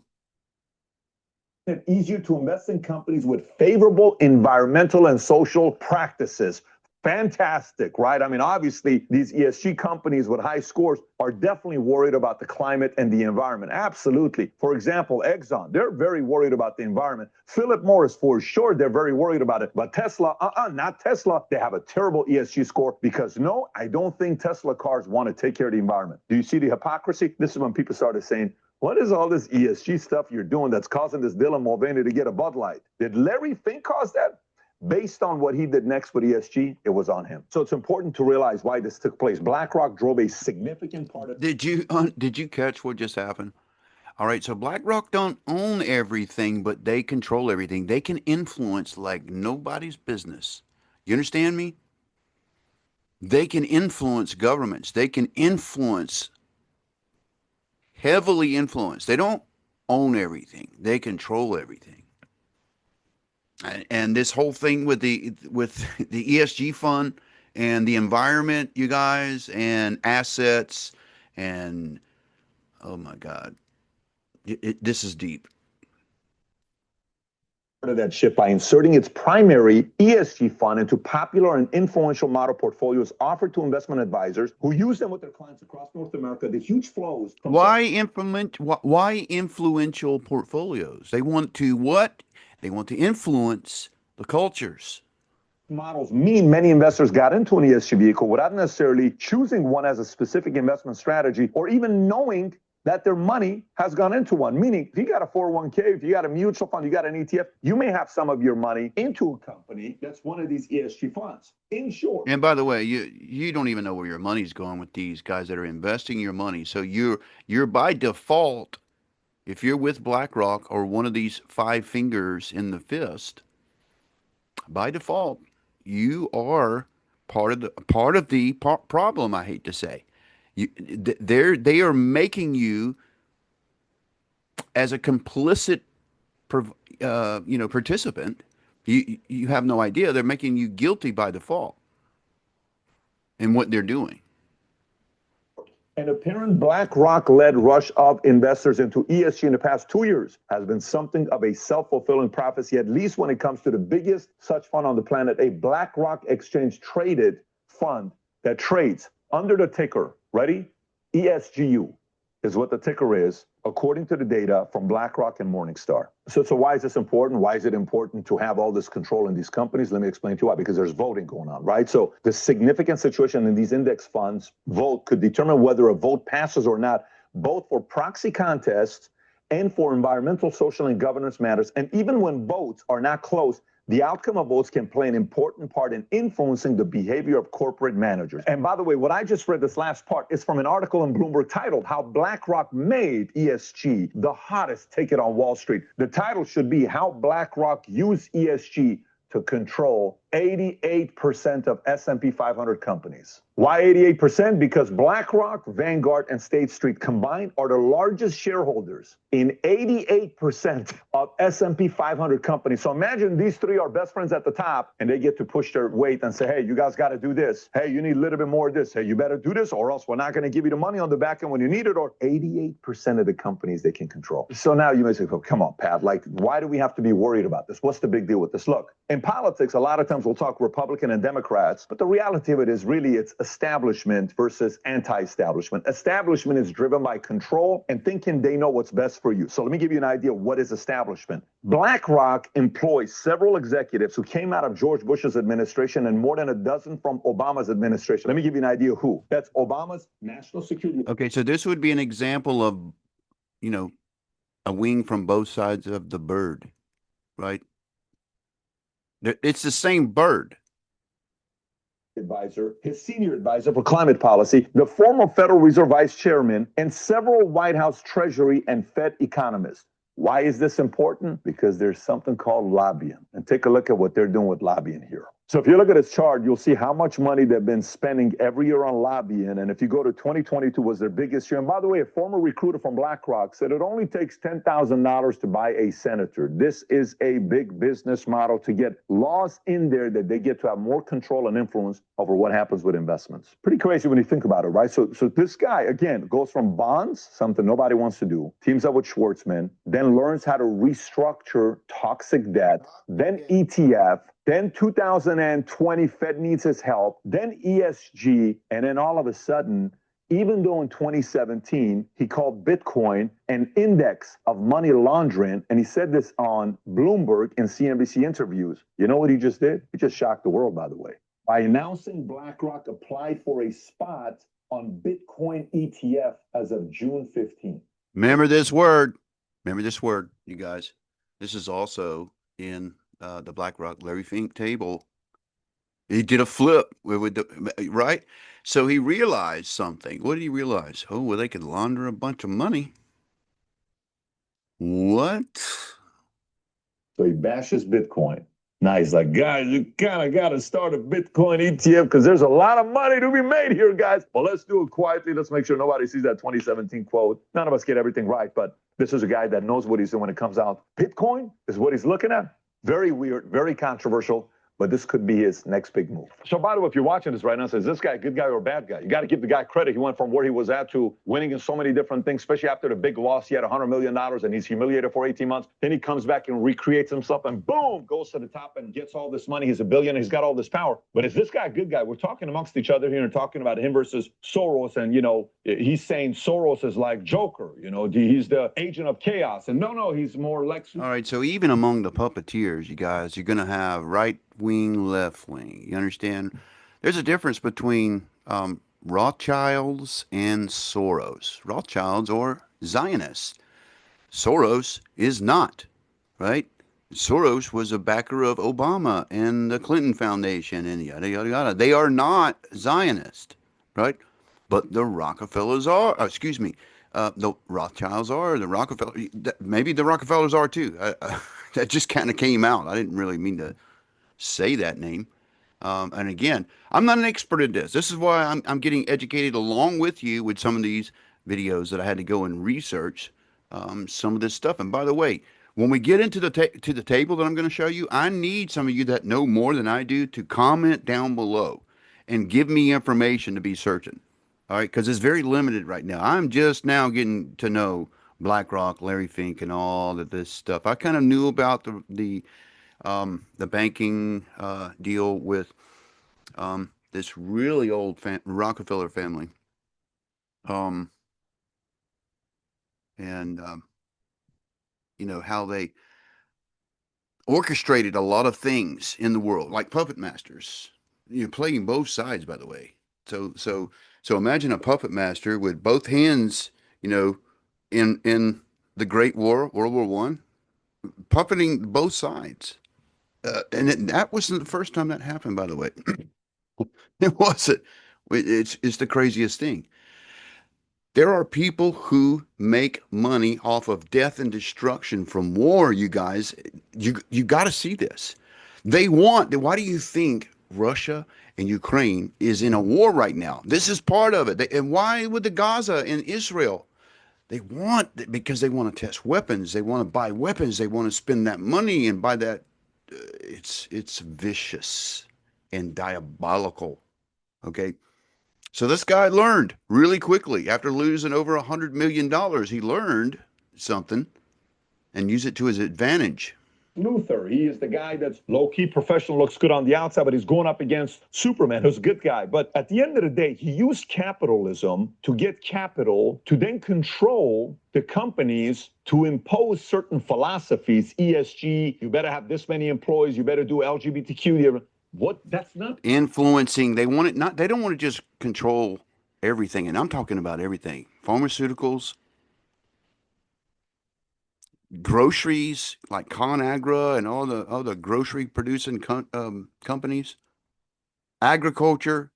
It easier to invest in companies with favorable environmental and social practices. Fantastic, right? I mean, obviously, these ESG companies with high scores are definitely worried about the climate and the environment. Absolutely. For example, Exxon, they're very worried about the environment. Philip Morris, for sure, they're very worried about it. But Tesla, not Tesla. They have a terrible ESG score because, no, I don't think Tesla cars want to take care of the environment. Do you see the hypocrisy? This is when people started saying, what is all this ESG stuff you're doing that's causing this Dylan Mulvaney to get a Bud Light? Did Larry Fink cause that? Based on what he did next with ESG, it was on him. So it's important to realize why this took place. BlackRock drove a significant part of... Did you catch what just happened? All right, so BlackRock don't own everything, but they control everything. They can influence like nobody's business. You understand me? They can influence governments. They can heavily influence. They don't own everything. They control everything. And this whole thing with the ESG fund and the environment, you guys, and assets, and oh my God, this is deep. Of that shift by inserting its primary ESG fund into popular and influential model portfolios offered to investment advisors who use them with their clients across North America. The huge flows. Why influential portfolios? They want to what? They want to influence the cultures. Models mean many investors got into an ESG vehicle without necessarily choosing one as a specific investment strategy or even knowing that their money has gone into one. Meaning, if you got a 401k, if you got a mutual fund, you got an ETF, you may have some of your money into a company that's one of these ESG funds. In short. And by the way, you don't even know where your money's going with these guys that are investing your money. So you're by default, if you're with BlackRock or one of these five fingers in the fist, by default, you are part of the problem. I hate to say, they are making you as a complicit, participant. You have no idea. They're making you guilty by default in what they're doing. An apparent BlackRock-led rush of investors into ESG in the past 2 years has been something of a self-fulfilling prophecy, at least when it comes to the biggest such fund on the planet, a BlackRock exchange-traded fund that trades under the ticker, ready? ESGU is what the ticker is, according to the data from BlackRock and Morningstar. So why is this important? Why is it important to have all this control in these companies? Let me explain to you why. Because there's voting going on, right? So the significant situation in these index funds vote could determine whether a vote passes or not, both for proxy contests and for environmental, social, and governance matters. And even when votes are not close, the outcome of votes can play an important part in influencing the behavior of corporate managers. And by the way, what I just read, this last part, is from an article in Bloomberg titled How BlackRock Made ESG the Hottest Ticket on Wall Street. The title should be How BlackRock Used ESG to Control 88% of S&P 500 companies. Why 88%? Because BlackRock, Vanguard, and State Street combined are the largest shareholders in 88% of S&P 500 companies. So imagine these three are best friends at the top, and they get to push their weight and say, hey, you guys got to do this. Hey, you need a little bit more of this. Hey, you better do this, or else we're not going to give you the money on the back end when you need it, or 88% of the companies they can control. So now you may say, oh, come on, Pat, like, why do we have to be worried about this? What's the big deal with this? Look, in politics, a lot of times we'll talk Republican and Democrats, but the reality of it is really it's establishment versus anti-establishment. Establishment is driven by control and thinking they know what's best for you. So let me give you an idea of what is establishment. BlackRock employs several executives who came out of George Bush's administration and more than a dozen from Obama's administration. Let me give you an idea of who. That's Obama's national security. Okay, so this would be an example of, a wing from both sides of the bird, right? It's the same bird. Advisor, his senior advisor for climate policy, the former Federal Reserve Vice Chairman, and several White House Treasury and Fed economists. Why is this important? Because there's something called lobbying. And take a look at what they're doing with lobbying here. So if you look at this chart, you'll see how much money they've been spending every year on lobbying. And if you go to 2022 was their biggest year. And by the way, a former recruiter from BlackRock said it only takes $10,000 to buy a senator. This is a big business model to get laws in there that they get to have more control and influence over what happens with investments. Pretty crazy when you think about it, right? So this guy, again, goes from bonds, something nobody wants to do, teams up with Schwartzman, then learns how to restructure toxic debt, then ETF, then 2020, Fed needs his help, then ESG, and then all of a sudden, even though in 2017, he called Bitcoin an index of money laundering, and he said this on Bloomberg in CNBC interviews. You know what he just did? He just shocked the world, by the way. By announcing BlackRock applied for a spot on Bitcoin ETF as of June 15th. Remember this word, you guys. This is also in the BlackRock Larry Fink table. He did a flip right? So he realized something. What did he realize? Oh, well, they could launder a bunch of money. What? So he bashes Bitcoin. Nice. Like, guys, you kind of got to start a Bitcoin ETF because there's a lot of money to be made here, guys. Well, let's do it quietly. Let's make sure nobody sees that 2017 quote. None of us get everything right, but this is a guy that knows what he's doing when it comes out. Bitcoin is what he's looking at. Very weird, very controversial, but this could be his next big move. So, by the way, if you're watching this right now, says this guy a good guy or a bad guy? You got to give the guy credit. He went from where he was at to winning in so many different things, especially after the big loss. He had $100 million and he's humiliated for 18 months. Then he comes back and recreates himself and boom, goes to the top and gets all this money. He's a billionaire. He's got all this power. But is this guy a good guy? We're talking amongst each other here and talking about him versus Soros. And, you know, he's saying Soros is like Joker. You know, he's the agent of chaos. And no, he's more Lex. All right, so even among the puppeteers, you guys, you're going to have right wing, left wing. You understand? There's a difference between Rothschilds and Soros. Rothschilds are Zionists. Soros is not, right? Soros was a backer of Obama and the Clinton Foundation and yada, yada, yada. They are not Zionist, right? But the Rockefellers are, the Rothschilds are, the Rockefeller, maybe the Rockefellers are too. That just kind of came out. I didn't really mean to say that name. And again, I'm not an expert at this. This is why I'm getting educated along with you with some of these videos that I had to go and research some of this stuff. And by the way, when we get into the table that I'm going to show you, I need some of you that know more than I do to comment down below and give me information to be searching. All right, because it's very limited right now. I'm just now getting to know BlackRock, Larry Fink, and all of this stuff. I kind of knew about the banking deal with this really old Rockefeller family, and you know how they orchestrated a lot of things in the world, like puppet masters. You know, playing both sides, by the way. So imagine a puppet master with both hands, you know, in the Great War, World War One, puppeting both sides. That wasn't the first time that happened, by the way. It wasn't. It's the craziest thing. There are people who make money off of death and destruction from war, you guys. You got to see this. Why do you think Russia and Ukraine is in a war right now? This is part of it. And why with the Gaza and Israel? Because they want to test weapons. They want to buy weapons. They want to spend that money and buy that. It's vicious and diabolical. Okay. So this guy learned really quickly after losing over $100 million. He learned something and used it to his advantage. Luther, he is the guy that's low-key professional, looks good on the outside, but he's going up against Superman, who's a good guy. But at the end of the day, he used capitalism to get capital to then control the companies to impose certain philosophies, ESG, you better have this many employees, you better do LGBTQ. What? That's not influencing. They want it not. They don't want to just control everything, and I'm talking about everything: pharmaceuticals, groceries like ConAgra and all the other grocery producing companies, agriculture,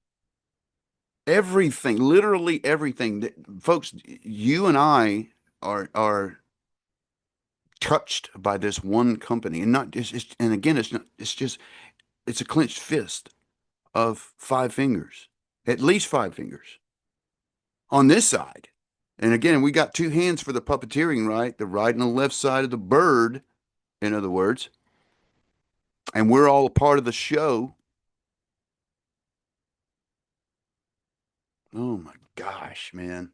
everything, literally everything. Folks, you and I are touched by this one company, and not just. And again, it's not. It's a clenched fist of 5 fingers, at least 5 fingers on this side. And again, we got 2 hands for the puppeteering, right? The right and the left side of the bird, in other words. And we're all a part of the show. Oh my gosh, man.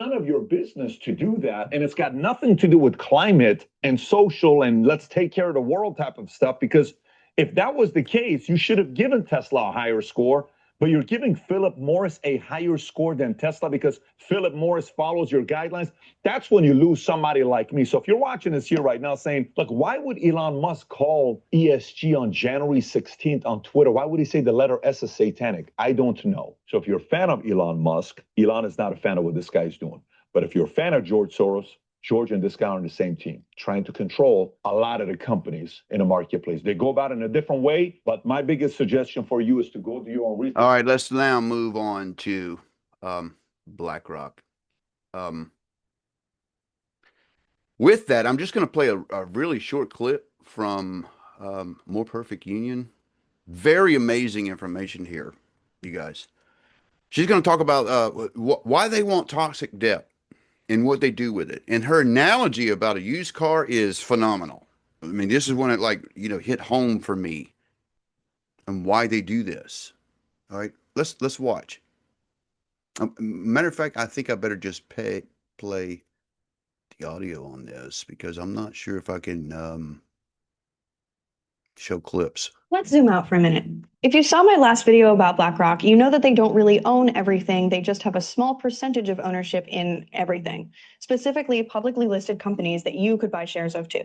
None of your business to do that. And it's got nothing to do with climate and social and let's take care of the world type of stuff. Because if that was the case, you should have given Tesla a higher score. But you're giving Philip Morris a higher score than Tesla because Philip Morris follows your guidelines. That's when you lose somebody like me. So if you're watching this here right now saying, look, why would Elon Musk call ESG on January 16th on Twitter? Why would he say the letter S is satanic? I don't know. So if you're a fan of Elon Musk, Elon is not a fan of what this guy's doing. But if you're a fan of George Soros, George and this guy are on the same team, trying to control a lot of the companies in the marketplace. They go about it in a different way, but my biggest suggestion for you is to go do your own research. All right, let's now move on to BlackRock. With that, I'm just going to play a really short clip from More Perfect Union. Very amazing information here, you guys. She's going to talk about why they want toxic debt and what they do with it. And her analogy about a used car is phenomenal. I mean, this is when it hit home for me and why they do this. All right, let's watch. Matter of fact, I think I better just play the audio on this because I'm not sure if I can show clips. Let's zoom out for a minute. If you saw my last video about BlackRock, you know that they don't really own everything. They just have a small percentage of ownership in everything, specifically publicly listed companies that you could buy shares of too.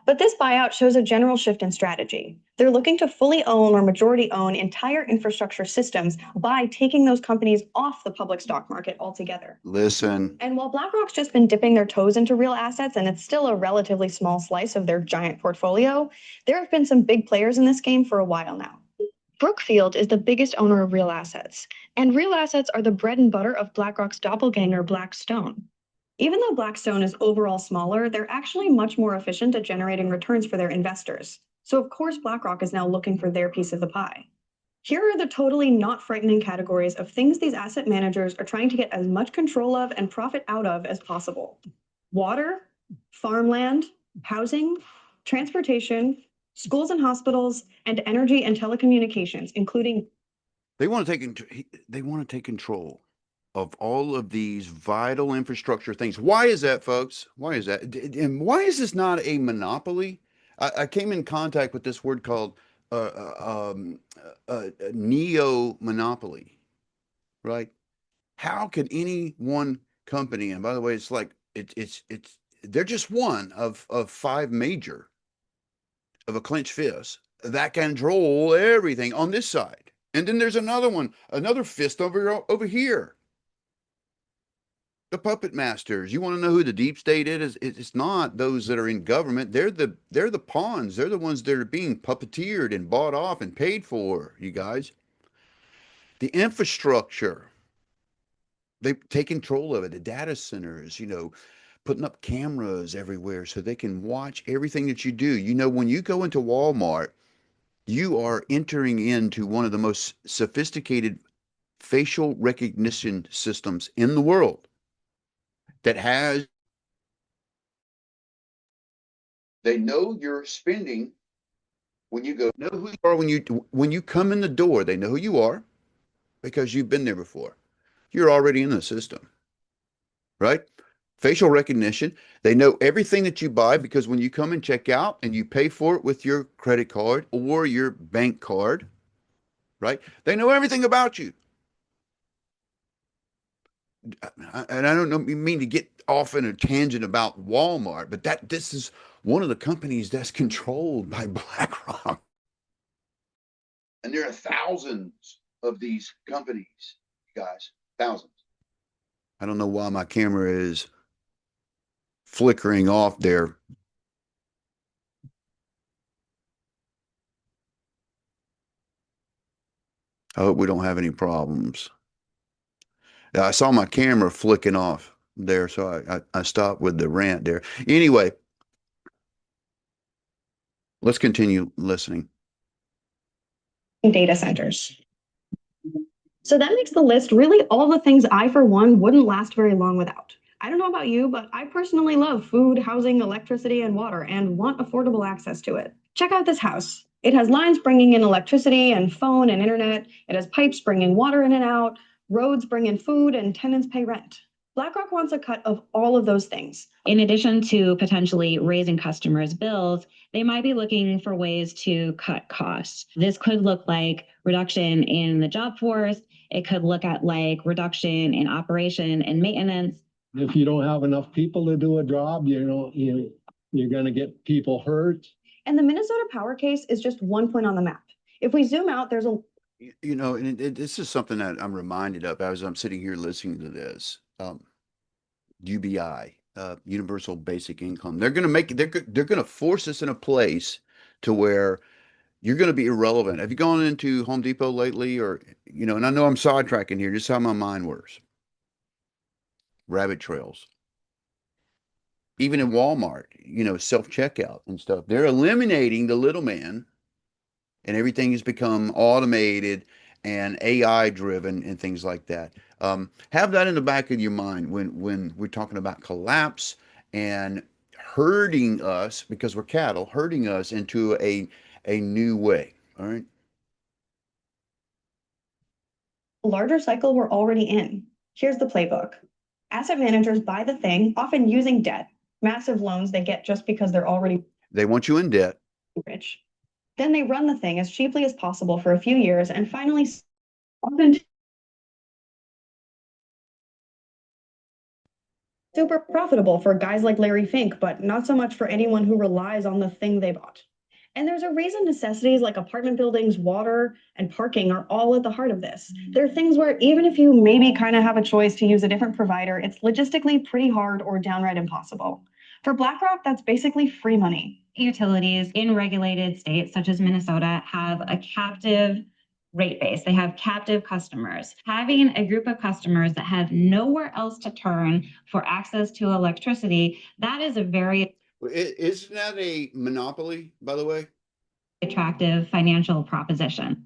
But this buyout shows a general shift in strategy. They're looking to fully own or majority own entire infrastructure systems by taking those companies off the public stock market altogether. Listen. And while BlackRock's just been dipping their toes into real assets, and it's still a relatively small slice of their giant portfolio, there have been some big players in this game for a while now. Brookfield is the biggest owner of real assets, and real assets are the bread and butter of BlackRock's doppelganger, Blackstone. Even though Blackstone is overall smaller, they're actually much more efficient at generating returns for their investors. So of course BlackRock is now looking for their piece of the pie. Here are the totally not frightening categories of things these asset managers are trying to get as much control of and profit out of as possible. Water, farmland, housing, transportation, schools and hospitals, and energy and telecommunications, including. They want to take control of all of these vital infrastructure things. Why is that, folks? Why is that? And why is this not a monopoly? I came in contact with this word called neo-monopoly, right? How could any one company, and by the way, it's like they're just one of five major of a clenched fist that control everything on this side. And then there's another one, another fist over here. The puppet masters. You want to know who the deep state is? It's not those that are in government. They're the pawns. They're the ones that are being puppeteered and bought off and paid for, you guys. The infrastructure. They take control of it. The data centers, putting up cameras everywhere so they can watch everything that you do. When you go into Walmart, you are entering into one of the most sophisticated facial recognition systems in the world. They know you're spending when you go, know who you are when you come in the door, they know who you are because you've been there before. You're already in the system, right? Facial recognition. They know everything that you buy because when you come and check out and you pay for it with your credit card or your bank card, right? They know everything about you. And I don't mean to get off in a tangent about Walmart, but this is one of the companies that's controlled by BlackRock. And there are thousands of these companies, guys, thousands. I don't know why my camera is flickering off there. I hope we don't have any problems. I saw my camera flicking off there, so I stopped with the rant there. Anyway, let's continue listening. Data centers. So that makes the list really all the things I, for one, wouldn't last very long without. I don't know about you, but I personally love food, housing, electricity, and water, and want affordable access to it. Check out this house. It has lines bringing in electricity and phone and internet. It has pipes bringing water in and out. Roads bring in food, and tenants pay rent. BlackRock wants a cut of all of those things. In addition to potentially raising customers' bills, they might be looking for ways to cut costs. This could look like reduction in the job force. It could look at like reduction in operation and maintenance. If you don't have enough people to do a job, you're going to get people hurt. And the Minnesota power case is just one point on the map. If we zoom out, there's a and this is something that I'm reminded of as I'm sitting here listening to this. UBI, Universal Basic Income. They're going to force us in a place to where you're going to be irrelevant. Have you gone into Home Depot lately, or and I know I'm sidetracking here, just how my mind works. Rabbit trails. even in Walmart, self-checkout and stuff. They're eliminating the little man, and everything has become automated and AI driven and things like that. Have that in the back of your mind when we're talking about collapse and herding us, because we're cattle, herding us into a new way. All right. Larger cycle we're already in. Here's the playbook. Asset managers buy the thing, often using debt, massive loans they get just because they're already They want you in debt. rich. Then they run the thing as cheaply as possible for a few years and finally often super profitable for guys like Larry Fink, but not so much for anyone who relies on the thing they bought. And there's a reason necessities like apartment buildings, water, and parking are all at the heart of this. There are things where even if you maybe kind of have a choice to use a different provider, it's logistically pretty hard or downright impossible. For BlackRock, that's basically free money. Utilities in regulated states such as Minnesota have a captive rate base. They have captive customers. Having a group of customers that have nowhere else to turn for access to electricity, that is a very Isn't that a monopoly, by the way? attractive financial proposition.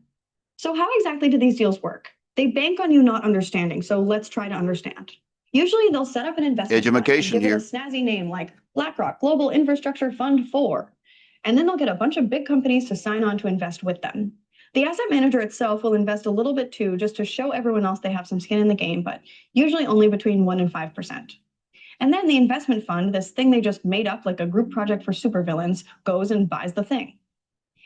So how exactly do these deals work? They bank on you not understanding, so let's try to understand. Usually they'll set up an investment fund and Education give it a here. snazzy name like BlackRock Global Infrastructure Fund 4. And then they'll get a bunch of big companies to sign on to invest with them. The asset manager itself will invest a little bit too, just to show everyone else they have some skin in the game, but usually only between 1% and 5%. And then the investment fund, this thing they just made up like a group project for supervillains, goes and buys the thing.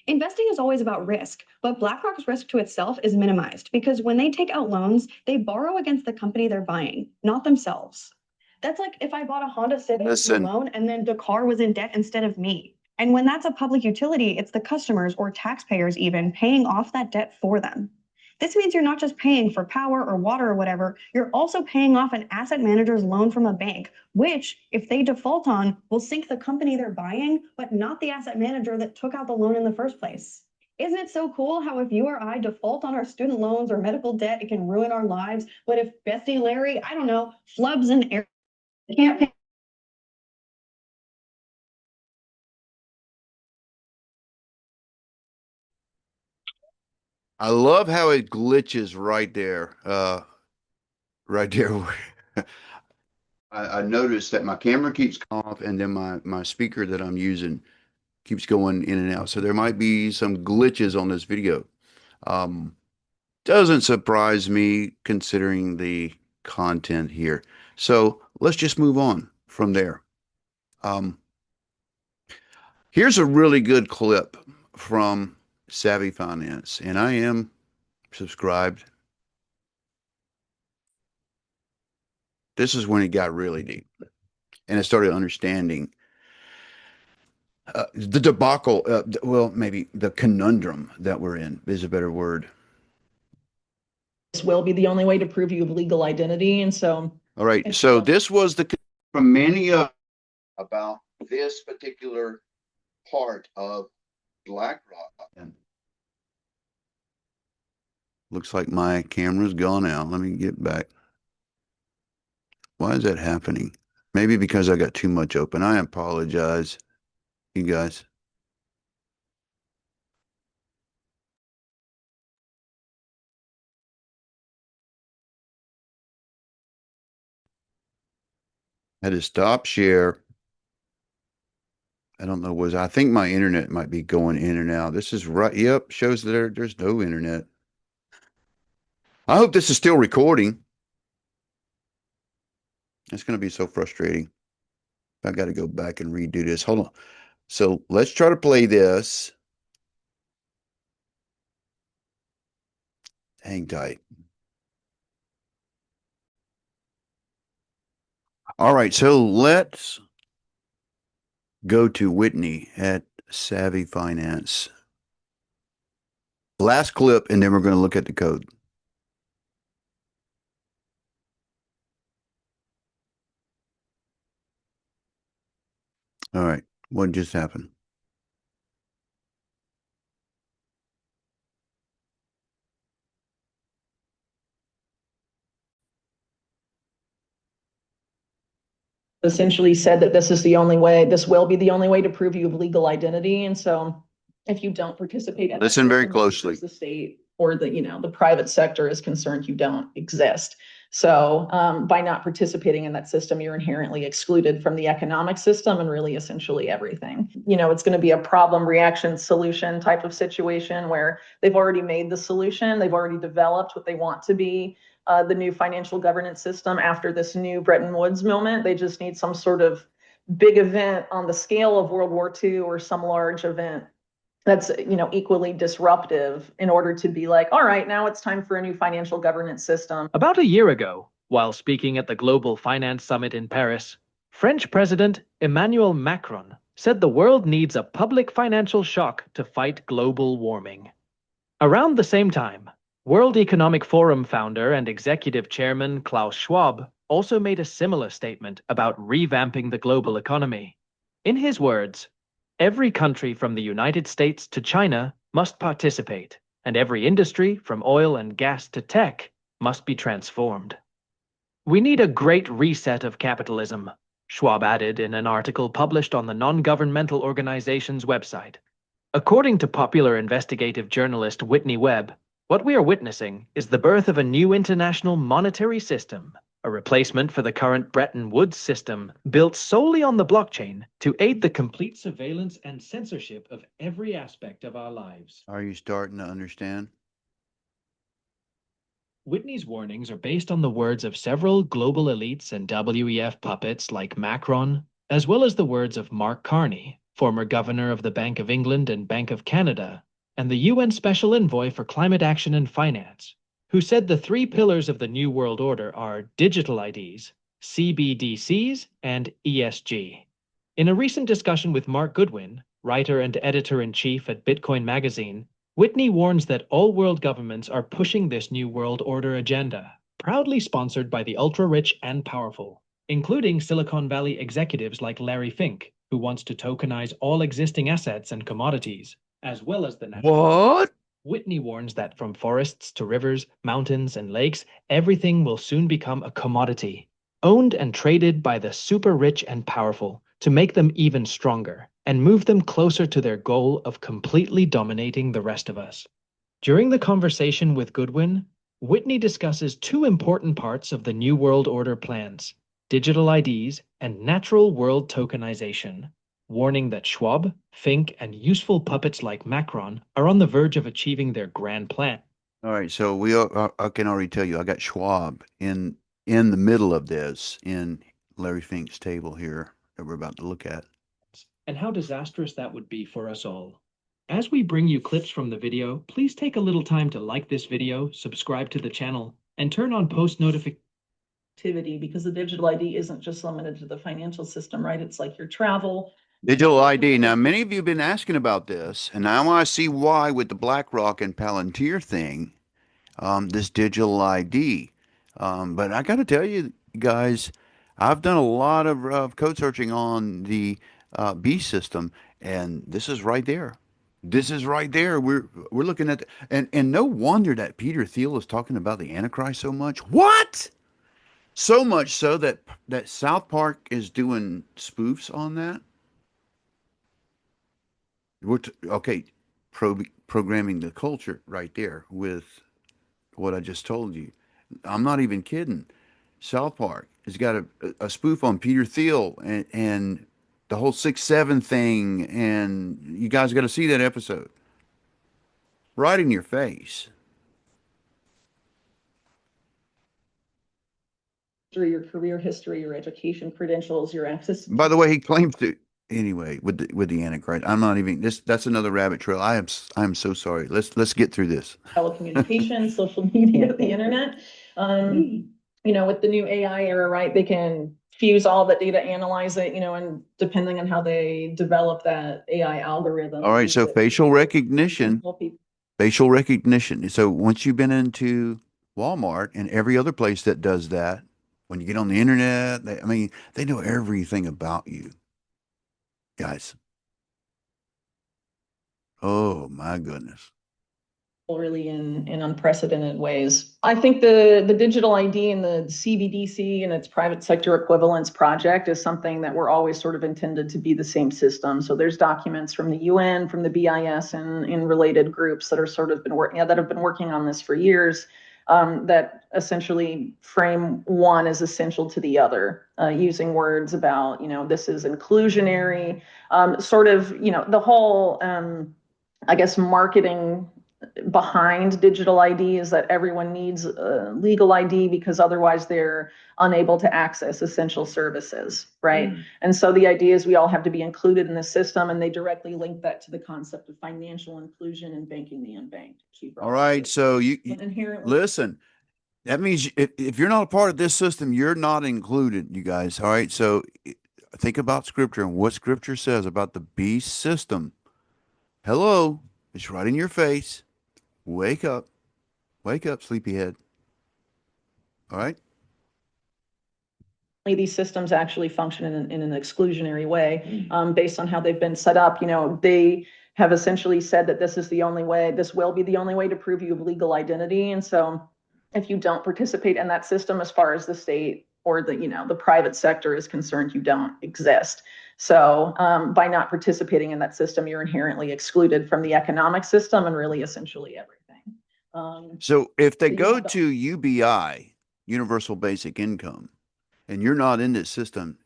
Investing is always about risk, but BlackRock's risk to itself is minimized because when they take out loans, they borrow against the company they're buying, not themselves. That's like if I bought a Honda Civic Listen. loan and then the car was in debt instead of me. And when that's a public utility, it's the customers or taxpayers even paying off that debt for them. This means you're not just paying for power or water or whatever, you're also paying off an asset manager's loan from a bank, which, if they default on, will sink the company they're buying, but not the asset manager that took out the loan in the first place. Isn't it so cool how if you or I default on our student loans or medical debt, it can ruin our lives, but if Bestie Larry, I don't know, flubs and air can't pay. I love how it glitches right there. Right there. I noticed that my camera keeps going off and then my speaker that I'm using keeps going in and out. So there might be some glitches on this video. Doesn't surprise me considering the content here. So let's just move on from there. Here's a really good clip from Savvy Finance, and I am subscribed. This is when it got really deep, and I started understanding the debacle. Well, maybe the conundrum that we're in is a better word. This will be the only way to prove you have legal identity. And so, All right. So this was the from many about this particular part of BlackRock. And looks like my camera's gone out. Let me get back. Why is that happening? Maybe because I got too much open. I apologize, you guys. I had to stop share. I don't know, I think my internet might be going in and out. This is right. Yep, shows that there's no internet. I hope this is still recording. It's going to be so frustrating. I got to go back and redo this. Hold on. So let's try to play this. Hang tight. All right, so let's go to Whitney at Savvy Finance. Last clip, and then we're going to look at the code. All right, what just happened? essentially said that this is the only way, this will be the only way to prove you have legal identity. And so if you don't participate in that Listen very system, as far closely. as the state or the, the private sector is concerned, you don't exist. So by not participating in that system, you're inherently excluded from the economic system and really essentially everything. It's going to be a problem, reaction, solution type of situation where they've already made the solution. They've already developed what they want to be the new financial governance system after this new Bretton Woods moment. They just need some sort of big event on the scale of World War II or some large event that's equally disruptive in order to be like, all right, now it's time for a new financial governance system. About a year ago, while speaking at the Global Finance Summit in Paris, French President Emmanuel Macron said the world needs a public financial shock to fight global warming. Around the same time, World Economic Forum founder and executive chairman Klaus Schwab also made a similar statement about revamping the global economy. In his words, every country from the United States to China must participate, and every industry from oil and gas to tech must be transformed. We need a great reset of capitalism, Schwab added in an article published on the non-governmental organization's website. According to popular investigative journalist Whitney Webb, what we are witnessing is the birth of a new international monetary system, a replacement for the current Bretton Woods system built solely on the blockchain to aid the complete surveillance and censorship of every aspect of our lives. Are you starting to understand? Whitney's warnings are based on the words of several global elites and WEF puppets like Macron, as well as the words of Mark Carney, former governor of the Bank of England and Bank of Canada, and the UN Special Envoy for Climate Action and Finance, who said the three pillars of the New World Order are digital IDs, CBDCs, and ESG. In a recent discussion with Mark Goodwin, writer and editor-in-chief at Bitcoin Magazine, Whitney warns that all world governments are pushing this New World Order agenda, proudly sponsored by the ultra-rich and powerful, including Silicon Valley executives like Larry Fink, who wants to tokenize all existing assets and commodities, as well as the natural. What? Whitney warns that from forests to rivers, mountains, and lakes, everything will soon become a commodity, owned and traded by the super rich and powerful to make them even stronger and move them closer to their goal of completely dominating the rest of us. During the conversation with Goodwin, Whitney discusses two important parts of the New World Order plans: digital IDs and natural world tokenization, warning that Schwab, Fink, and useful puppets like Macron are on the verge of achieving their grand plan. All right, so I can already tell you, I got Schwab in the middle of this in Larry Fink's table here that we're about to look at. And how disastrous that would be for us all. As we bring you clips from the video, please take a little time to like this video, subscribe to the channel, and turn on post notifications. Because the digital ID isn't just limited to the financial system, right? It's like your travel. Digital ID. Now, many of you have been asking about this, and now I see why with the BlackRock and Palantir thing, this digital ID. But I got to tell you guys, I've done a lot of code searching on the B system, and this is right there. This is right there. We're looking at and no wonder that Peter Thiel is talking about the Antichrist so much. What? So much so that South Park is doing spoofs on that. Okay, programming the culture right there with what I just told you. I'm not even kidding. South Park has got a spoof on Peter Thiel and the whole 6-7 thing, and you guys got to see that episode. Right in your face. Your career history, your education credentials, your access. By the way, he claims to anyway with the Antichrist. I'm not even this. That's another rabbit trail. I'm so sorry. Let's get through this. Telecommunications, social media, the internet. With the new AI era, right? They can fuse all that data, analyze it, and depending on how they develop that AI algorithm. All right. So facial recognition. Facial recognition. So once you've been into Walmart and every other place that does that, when you get on the internet, they know everything about you, guys. Oh my goodness. really in unprecedented ways. I think the digital ID and the CBDC and its private sector equivalence project is something that we're always sort of intended to be the same system. So there's documents from the UN, from the BIS, and in related groups that are sort of been working that have been working on this for years. That essentially frame one as essential to the other, using words about, this is inclusionary, sort of, the whole, I guess, marketing behind digital ID is that everyone needs legal ID because otherwise they're unable to access essential services, right? And so the idea is we all have to be included in the system, and they directly link that to the concept of financial inclusion and banking the unbanked. All right, so you listen. That means if you're not a part of this system, you're not included, you guys. All right, so think about Scripture and what Scripture says about the beast system. Hello, it's right in your face. Wake up, sleepyhead. All right. These systems actually function in an exclusionary way, based on how they've been set up. They have essentially said that this is the only way, this will be the only way to prove you have legal identity. And so if you don't participate in that system, as far as the state or the private sector is concerned, you don't exist. So by not participating in that system, you're inherently excluded from the economic system and really essentially everything. So if they go to UBI, Universal Basic Income, and you're not in this system,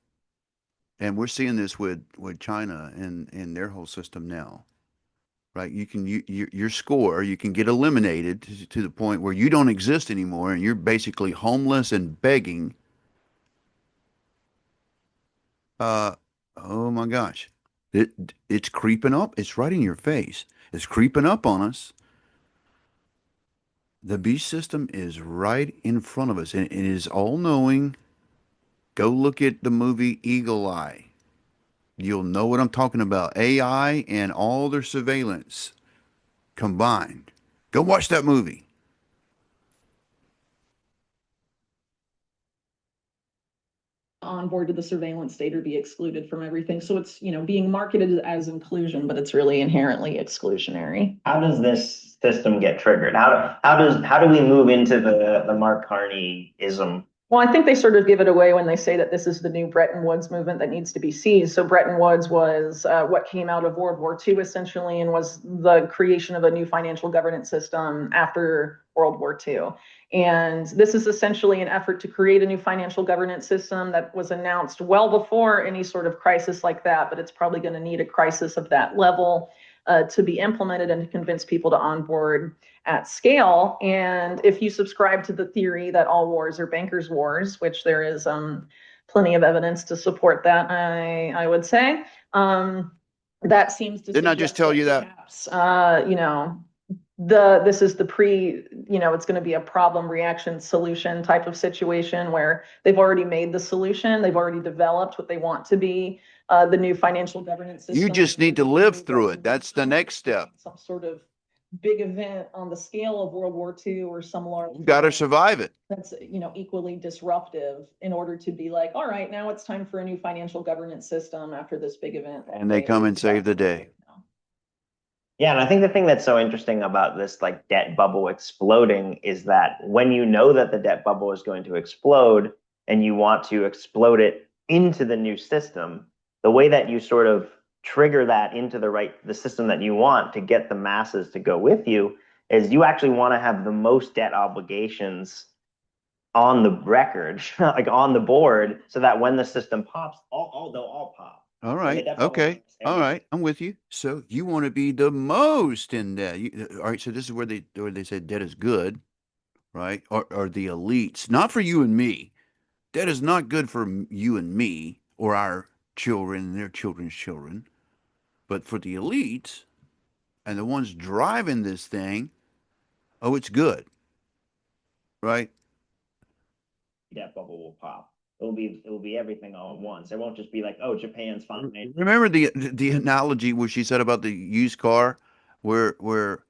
and we're seeing this with China and their whole system now, right? Your score, you can get eliminated to the point where you don't exist anymore, and you're basically homeless and begging. Oh my gosh, it's creeping up. It's right in your face. It's creeping up on us. The beast system is right in front of us, and it is all-knowing. Go look at the movie Eagle Eye. You'll know what I'm talking about. AI and all their surveillance combined. Go watch that movie. On board to the surveillance state or be excluded from everything. So it's, being marketed as inclusion, but it's really inherently exclusionary. How does this system get triggered? How do we move into the Mark Carney-ism? Well, I think they sort of give it away when they say that this is the new Bretton Woods movement that needs to be seized. So Bretton Woods was what came out of World War II, essentially, and was the creation of a new financial governance system after World War II. And this is essentially an effort to create a new financial governance system that was announced well before any sort of crisis like that, but it's probably going to need a crisis of that level to be implemented and to convince people to onboard at scale. And if you subscribe to the theory that all wars are bankers' wars, which there is plenty of evidence to support that, I would say, that seems to didn't I just tell you that? Perhaps, this is the it's going to be a problem reaction solution type of situation where they've already made the solution, they've already developed what they want to be the new financial governance system. You just need to live through it. That's the next step. Some sort of big event on the scale of World War II or some large. You got to survive it. That's equally disruptive in order to be like, all right, now it's time for a new financial governance system after this big event. And they come and save the day. Yeah, and I think the thing that's so interesting about this debt bubble exploding is that when you know that the debt bubble is going to explode and you want to explode it into the new system, the way that you sort of trigger that into the system that you want to get the masses to go with you is you actually want to have the most debt obligations on the record, on the board, so that when the system pops, they'll all pop. All right. Okay. All right. I'm with you. So you want to be the most in debt. All right. So this is where they said debt is good, right? Or the elites, not for you and me. Debt is not good for you and me or our children and their children's children, but for the elites and the ones driving this thing, it's good, right? That bubble will pop. It will be everything all at once. It won't just be like, oh, Japan's fine. Remember the analogy where she said about the used car, where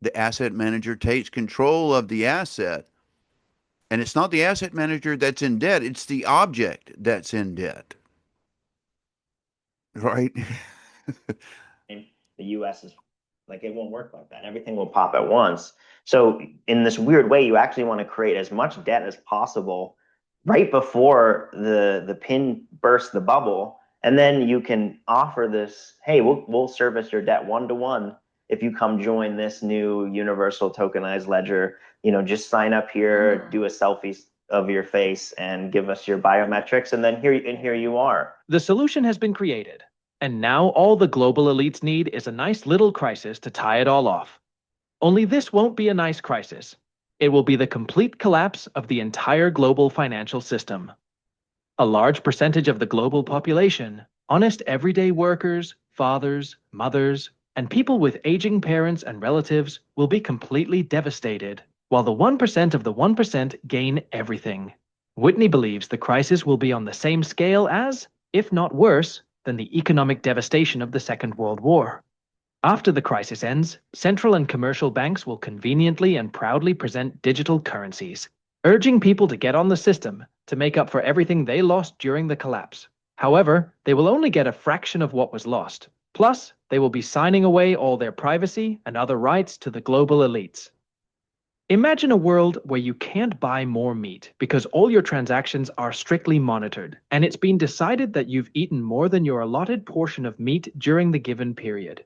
the asset manager takes control of the asset, and it's not the asset manager that's in debt; it's the object that's in debt. Right. The U.S. is Like it won't work like that. Everything will pop at once. So in this weird way, you actually want to create as much debt as possible right before the pin bursts the bubble. And then you can offer this, hey, we'll service your debt 1-to-1 if you come join this new universal tokenized ledger. Just sign up here, do a selfie of your face and give us your biometrics, and then here you are. The solution has been created, and now all the global elites need is a nice little crisis to tie it all off. Only this won't be a nice crisis. It will be the complete collapse of the entire global financial system. A large percentage of the global population, honest everyday workers, fathers, mothers, and people with aging parents and relatives will be completely devastated, while the 1% of the 1% gain everything. Whitney believes the crisis will be on the same scale as, if not worse, than the economic devastation of the Second World War. After the crisis ends, central and commercial banks will conveniently and proudly present digital currencies, urging people to get on the system to make up for everything they lost during the collapse. However, they will only get a fraction of what was lost. Plus, they will be signing away all their privacy and other rights to the global elites. Imagine a world where you can't buy more meat because all your transactions are strictly monitored, and it's been decided that you've eaten more than your allotted portion of meat during the given period.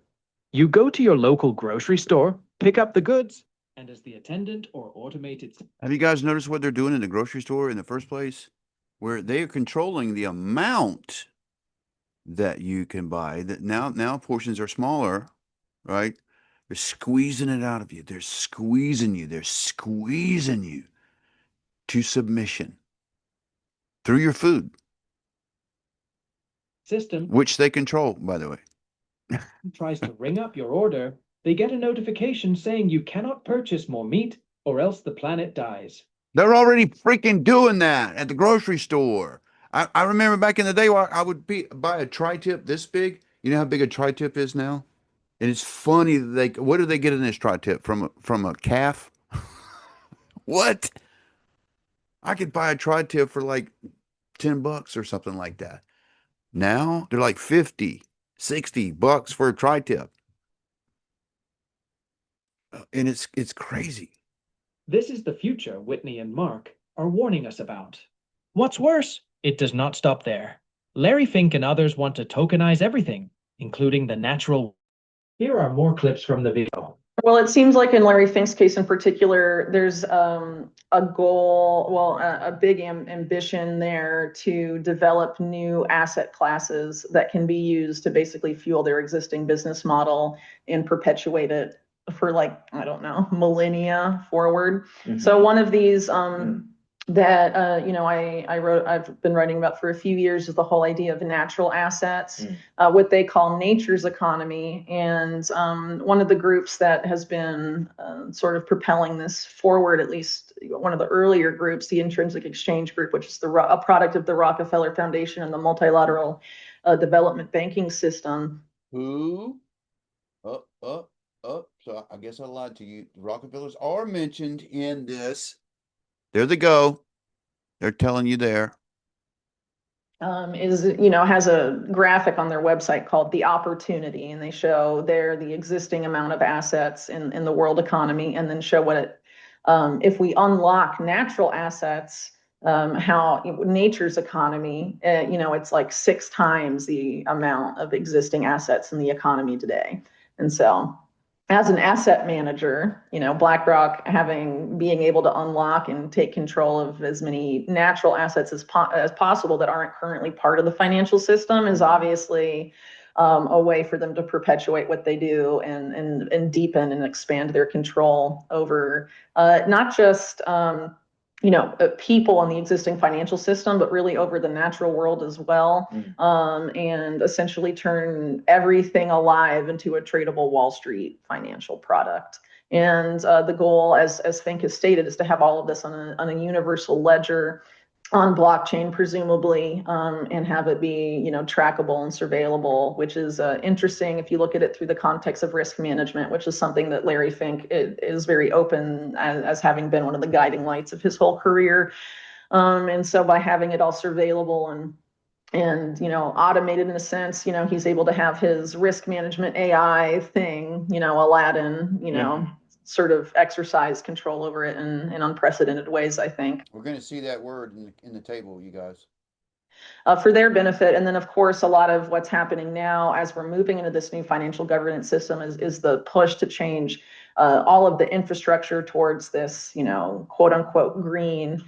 You go to your local grocery store, pick up the goods, and as the attendant or automated... Have you guys noticed what they're doing in the grocery store in the first place? Where they are controlling the amount that you can buy. That now portions are smaller, right? They're squeezing it out of you. They're squeezing you. They're squeezing you to submission through your food, system, which they control, by the way. tries to ring up your order, they get a notification saying you cannot purchase more meat or else the planet dies. They're already freaking doing that at the grocery store. I remember back in the day where I would buy a tri-tip this big. You know how big a tri-tip is now? And it's funny that what do they get in this tri-tip from a calf? What? I could buy a tri-tip for like $10 or something like that. Now they're like 50, 60 bucks for a tri-tip. And it's crazy. This is the future Whitney and Mark are warning us about. What's worse, it does not stop there. Larry Fink and others want to tokenize everything, including the natural. Here are more clips from the video. Well, it seems like in Larry Fink's case in particular, there's a goal, well, a big ambition there to develop new asset classes that can be used to basically fuel their existing business model and perpetuate it for like, I don't know, millennia forward. Mm-hmm. So one of these that I've been writing about for a few years is the whole idea of natural assets, what they call nature's economy. And one of the groups that has been sort of propelling this forward, at least one of the earlier groups, the Intrinsic Exchange Group, which is a product of the Rockefeller Foundation and the multilateral development banking system. Who? So I guess I lied to you. The Rockefellers are mentioned in this. There they go. They're telling you there. Has a graphic on their website called The Opportunity, and they show there the existing amount of assets in the world economy, and then show what it, if we unlock natural assets, how nature's economy, it's like 6 times the amount of existing assets in the economy today. And so as an asset manager, BlackRock being able to unlock and take control of as many natural assets as possible that aren't currently part of the financial system is obviously a way for them to perpetuate what they do and deepen and expand their control over not just people in the existing financial system, but really over the natural world as well, and essentially turn everything alive into a tradable Wall Street financial product. And the goal, as Fink has stated, is to have all of this on a universal ledger on blockchain, presumably, and have it be, trackable and surveillable, which is interesting if you look at it through the context of risk management, which is something that Larry Fink is very open as having been one of the guiding lights of his whole career. And so by having it all surveillable and and, automated in a sense. He's able to have his risk management AI thing, Aladdin, sort of exercise control over it in unprecedented ways, I think. We're going to see that word in the table, you guys. For their benefit. And then, of course, a lot of what's happening now as we're moving into this new financial governance system is the push to change all of the infrastructure towards this, quote unquote, green.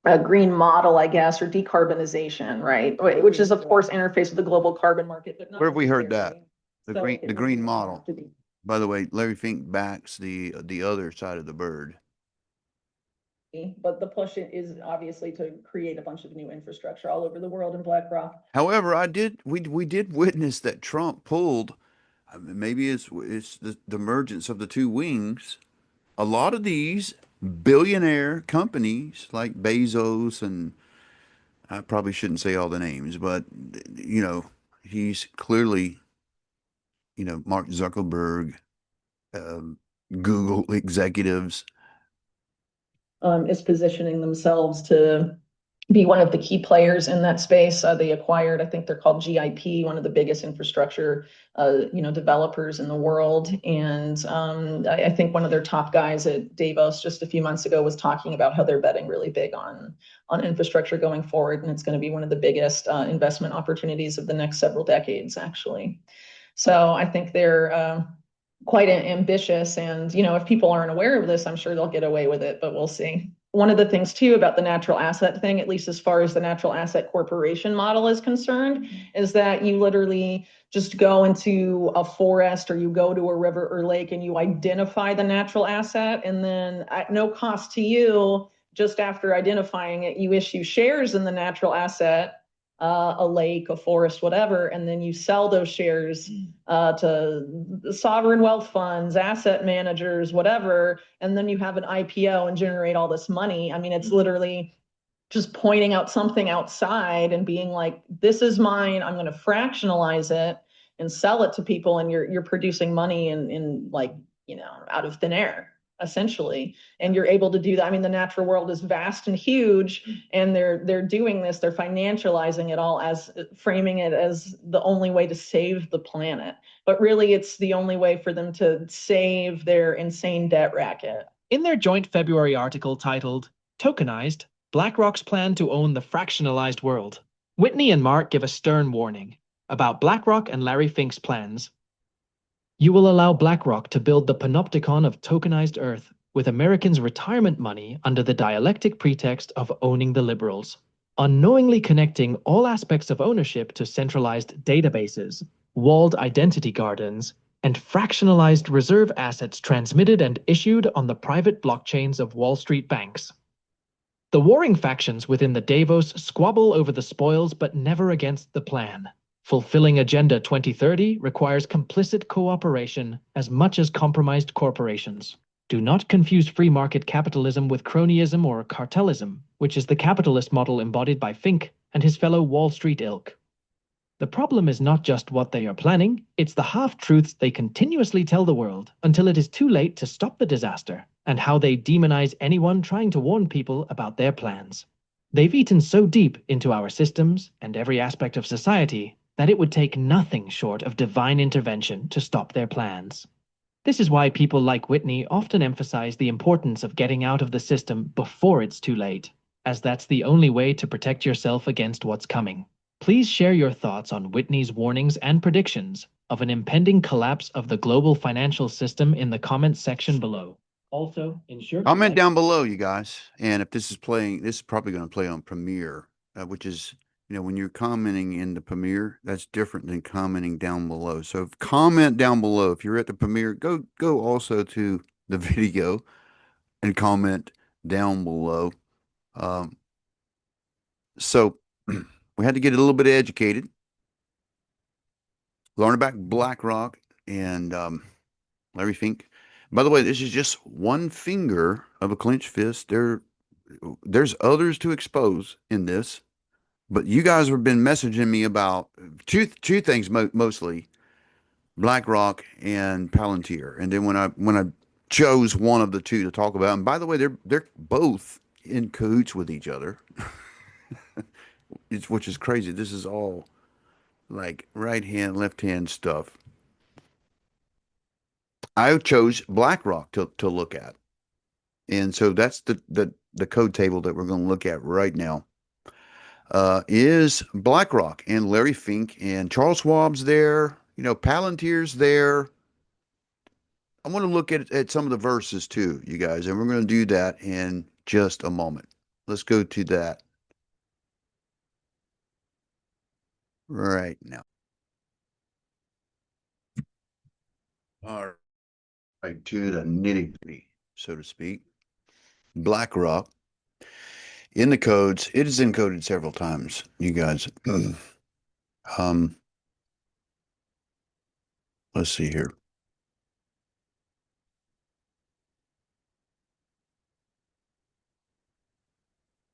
A green model, I guess, or decarbonization, right? Which is, of course, interface with the global carbon market. But where have we heard that? So The green model. By the way, Larry Fink backs the other side of the bird. But the push is obviously to create a bunch of new infrastructure all over the world in BlackRock. However, we did witness that Trump pulled. Maybe it's the emergence of the two wings. A lot of these billionaire companies like Bezos, and I probably shouldn't say all the names, but he's clearly, Mark Zuckerberg, Google executives, is positioning themselves to be one of the key players in that space. They acquired, I think they're called GIP, one of the biggest infrastructure, developers in the world. And I think one of their top guys at Davos just a few months ago was talking about how they're betting really big on infrastructure going forward. And it's going to be one of the biggest investment opportunities of the next several decades, actually. So I think they're quite ambitious. And, if people aren't aware of this, I'm sure they'll get away with it, but we'll see. One of the things too about the natural asset thing, at least as far as the natural asset corporation model is concerned, is that you literally just go into a forest or you go to a river or lake and you identify the natural asset, and then at no cost to you, just after identifying it, you issue shares in the natural asset, a lake, a forest, whatever, and then you sell those shares to sovereign wealth funds, asset managers, whatever, and then you have an IPO and generate all this money. I mean, it's literally just pointing out something outside and being like, this is mine, I'm going to fractionalize it and sell it to people, and you're producing money in like, out of thin air, essentially. And you're able to do that. I mean, the natural world is vast and huge, and they're doing this, they're financializing it all as framing it as the only way to save the planet. But really, it's the only way for them to save their insane debt racket. In their joint February article titled Tokenized, BlackRock's Plan to Own the Fractionalized World, Whitney and Mark give a stern warning about BlackRock and Larry Fink's plans. You will allow BlackRock to build the panopticon of tokenized Earth with Americans' retirement money under the dialectic pretext of owning the liberals, unknowingly connecting all aspects of ownership to centralized databases, walled identity gardens, and fractionalized reserve assets transmitted and issued on the private blockchains of Wall Street banks. The warring factions within the Davos squabble over the spoils, but never against the plan. Fulfilling Agenda 2030 requires complicit cooperation as much as compromised corporations. Do not confuse free market capitalism with cronyism or cartelism, which is the capitalist model embodied by Fink and his fellow Wall Street ilk. The problem is not just what they are planning, it's the half-truths they continuously tell the world until it is too late to stop the disaster, and how they demonize anyone trying to warn people about their plans. They've eaten so deep into our systems and every aspect of society that it would take nothing short of divine intervention to stop their plans. This is why people like Whitney often emphasize the importance of getting out of the system before it's too late, as that's the only way to protect yourself against what's coming. Please share your thoughts on Whitney's warnings and predictions of an impending collapse of the global financial system in the comments section below. Also, ensure comment down below, you guys. And if this is playing, this is probably going to play on Premiere, which is, when you're commenting in the Premiere, that's different than commenting down below. So comment down below. If you're at the Premiere, go also to the video and comment down below. So we had to get a little bit educated, learn about BlackRock and Larry Fink. By the way, this is just one finger of a clenched fist. There's others to expose in this. But you guys have been messaging me about two things mostly, BlackRock and Palantir. And then when I chose one of the two to talk about, and by the way, they're both in cahoots with each other. which is crazy. This is all like right hand, left hand stuff. I chose BlackRock to look at. And so that's the code table that we're going to look at right now. Is BlackRock and Larry Fink and Charles Schwab's there, Palantir's there. I want to look at some of the verses too, you guys, and we're going to do that in just a moment. Let's go to that right now. All right, to the nitty-gritty, so to speak. BlackRock in the codes, it is encoded several times, you guys. Let's see here.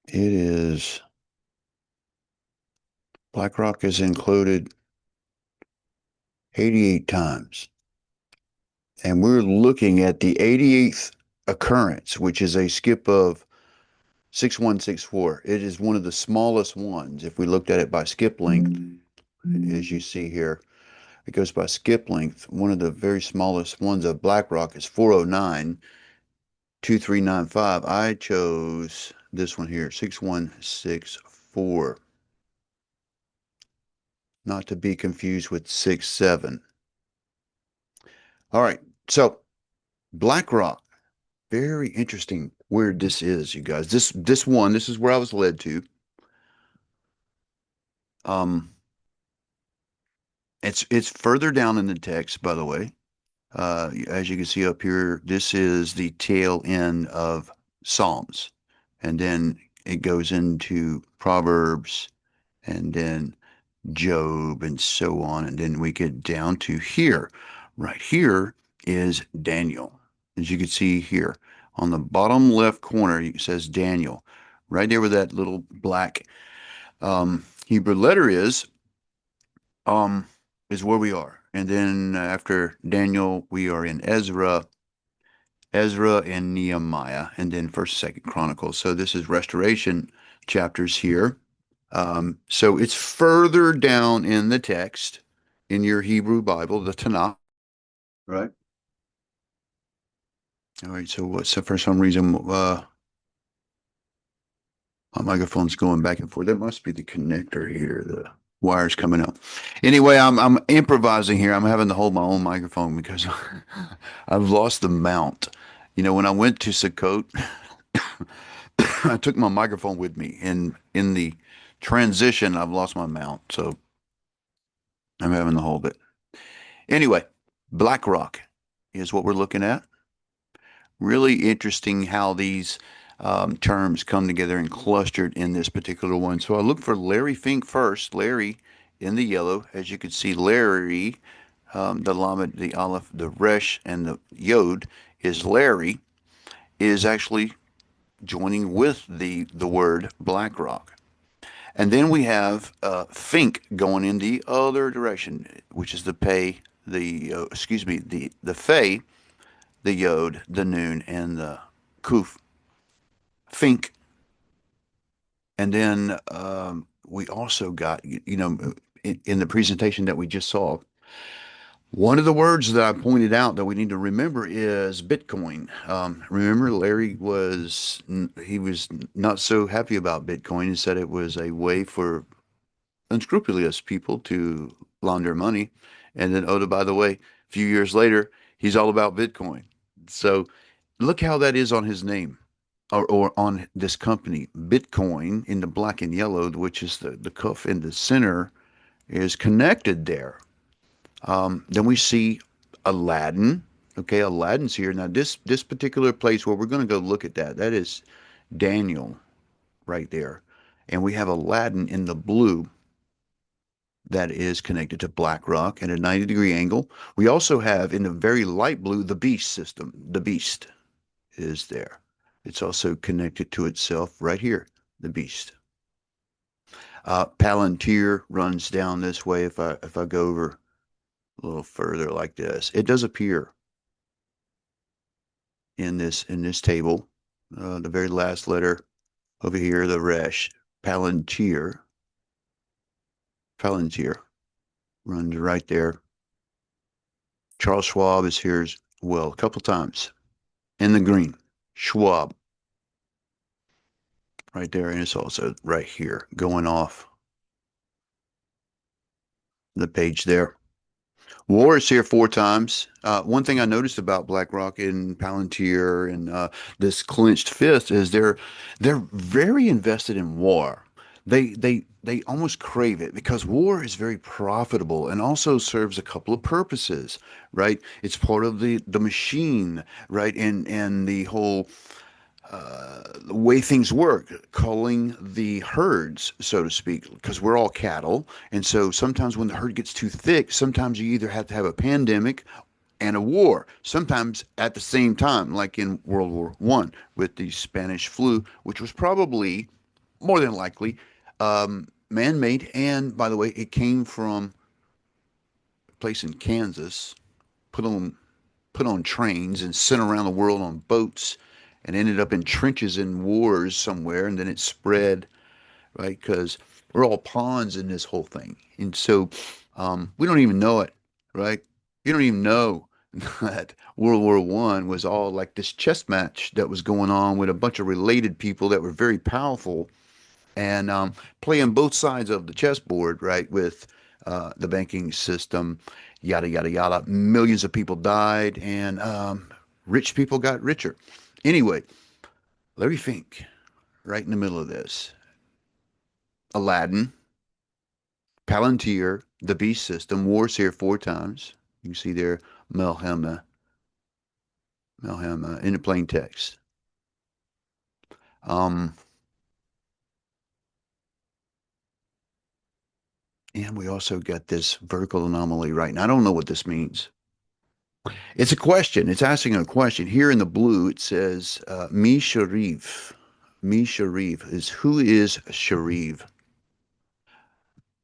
It is BlackRock is included 88 times. And we're looking at the 88th occurrence, which is a skip of 6164. It is one of the smallest ones. If we looked at it by skip length, as you see here, it goes by skip length. One of the very smallest ones of BlackRock is 409 2395. I chose this one here, 6164. Not to be confused with 67. All right, so BlackRock, very interesting where this is, you guys. This is where I was led to. It's further down in the text, by the way. As you can see up here, this is the tail end of Psalms, and then it goes into Proverbs, and then Job, and so on, and then we get down to here. Right here is Daniel. As you can see here on the bottom left corner, it says Daniel. Right there where that little black Hebrew letter is where we are. And then after Daniel, we are in Ezra and Nehemiah, and then First, Second Chronicles. So this is restoration chapters here. So it's further down in the text in your Hebrew Bible, the Tanakh, right? All right. So for some reason, my microphone's going back and forth. That must be the connector here. The wires coming out. Anyway, I'm improvising here. I'm having to hold my own microphone because I've lost the mount. When I went to Sukkot, I took my microphone with me, and in the transition, I've lost my mount, so I'm having to hold it. Anyway, BlackRock is what we're looking at. Really interesting how these terms come together and clustered in this particular one. So I look for Larry Fink first. Larry in the yellow, as you can see, Larry, the Lamed, the Aleph, the Resh, and the Yod is Larry, is actually joining with the word BlackRock. And then we have Fink going in the other direction, which is the Pei, the Fei, the Yod, the Noon, and the Kuf. Fink. And then we also got, in the presentation that we just saw, one of the words that I pointed out that we need to remember is Bitcoin. Remember, Larry was not so happy about Bitcoin and said it was a way for unscrupulous people to launder money. And then, by the way, a few years later, he's all about Bitcoin. So look how that is on his name. Or on this company, Bitcoin in the black and yellow, which is the cuff in the center, is connected there. Then we see Aladdin. Okay, Aladdin's here. Now, this particular place where we're going to go look at that is Daniel right there. And we have Aladdin in the blue that is connected to BlackRock at a 90-degree angle. We also have in the very light blue the beast system. The beast is there. It's also connected to itself right here, the beast. Palantir runs down this way. If I go over a little further like this, it does appear in this table. The very last letter over here, the Resh, Palantir. Palantir runs right there. Charles Schwab is here as well, a couple times in the green. Schwab right there, and it's also right here going off the page there. War is here 4 times. One thing I noticed about BlackRock and Palantir and this clenched fist is they're very invested in war. They almost crave it because war is very profitable and also serves a couple of purposes, right? It's part of the machine, right? And the whole the way things work, culling the herds, so to speak, because we're all cattle. And so sometimes when the herd gets too thick, sometimes you either have to have a pandemic and a war, sometimes at the same time, like in World War I with the Spanish flu, which was probably more than likely man-made. And by the way, it came from a place in Kansas, put on trains and sent around the world on boats and ended up in trenches in wars somewhere, and then it spread, right? Because we're all pawns in this whole thing. And so we don't even know it, right? You don't even know that World War One was all like this chess match that was going on with a bunch of related people that were very powerful and playing both sides of the chessboard, right, with the banking system, yada, yada, yada. Millions of people died, and rich people got richer. Anyway, Larry Fink, right in the middle of this. Aladdin, Palantir, the Beast System, War's here 4 times. You can see there, Melhama, in the plain text. And we also got this vertical anomaly right now. I don't know what this means. It's a question. It's asking a question. Here in the blue, it says, Mi Sharif. Mi Sharif is who is Sharif?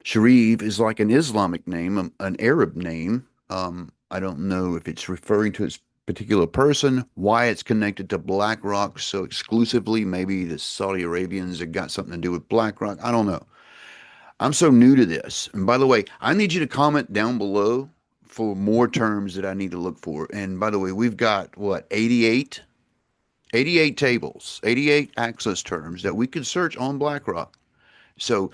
Sharif is like an Islamic name, an Arab name. I don't know if it's referring to a particular person, why it's connected to BlackRock so exclusively. Maybe the Saudi Arabians have got something to do with BlackRock. I don't know. I'm so new to this. And by the way, I need you to comment down below for more terms that I need to look for. And by the way, we've got what, 88 tables, 88 access terms that we could search on BlackRock. So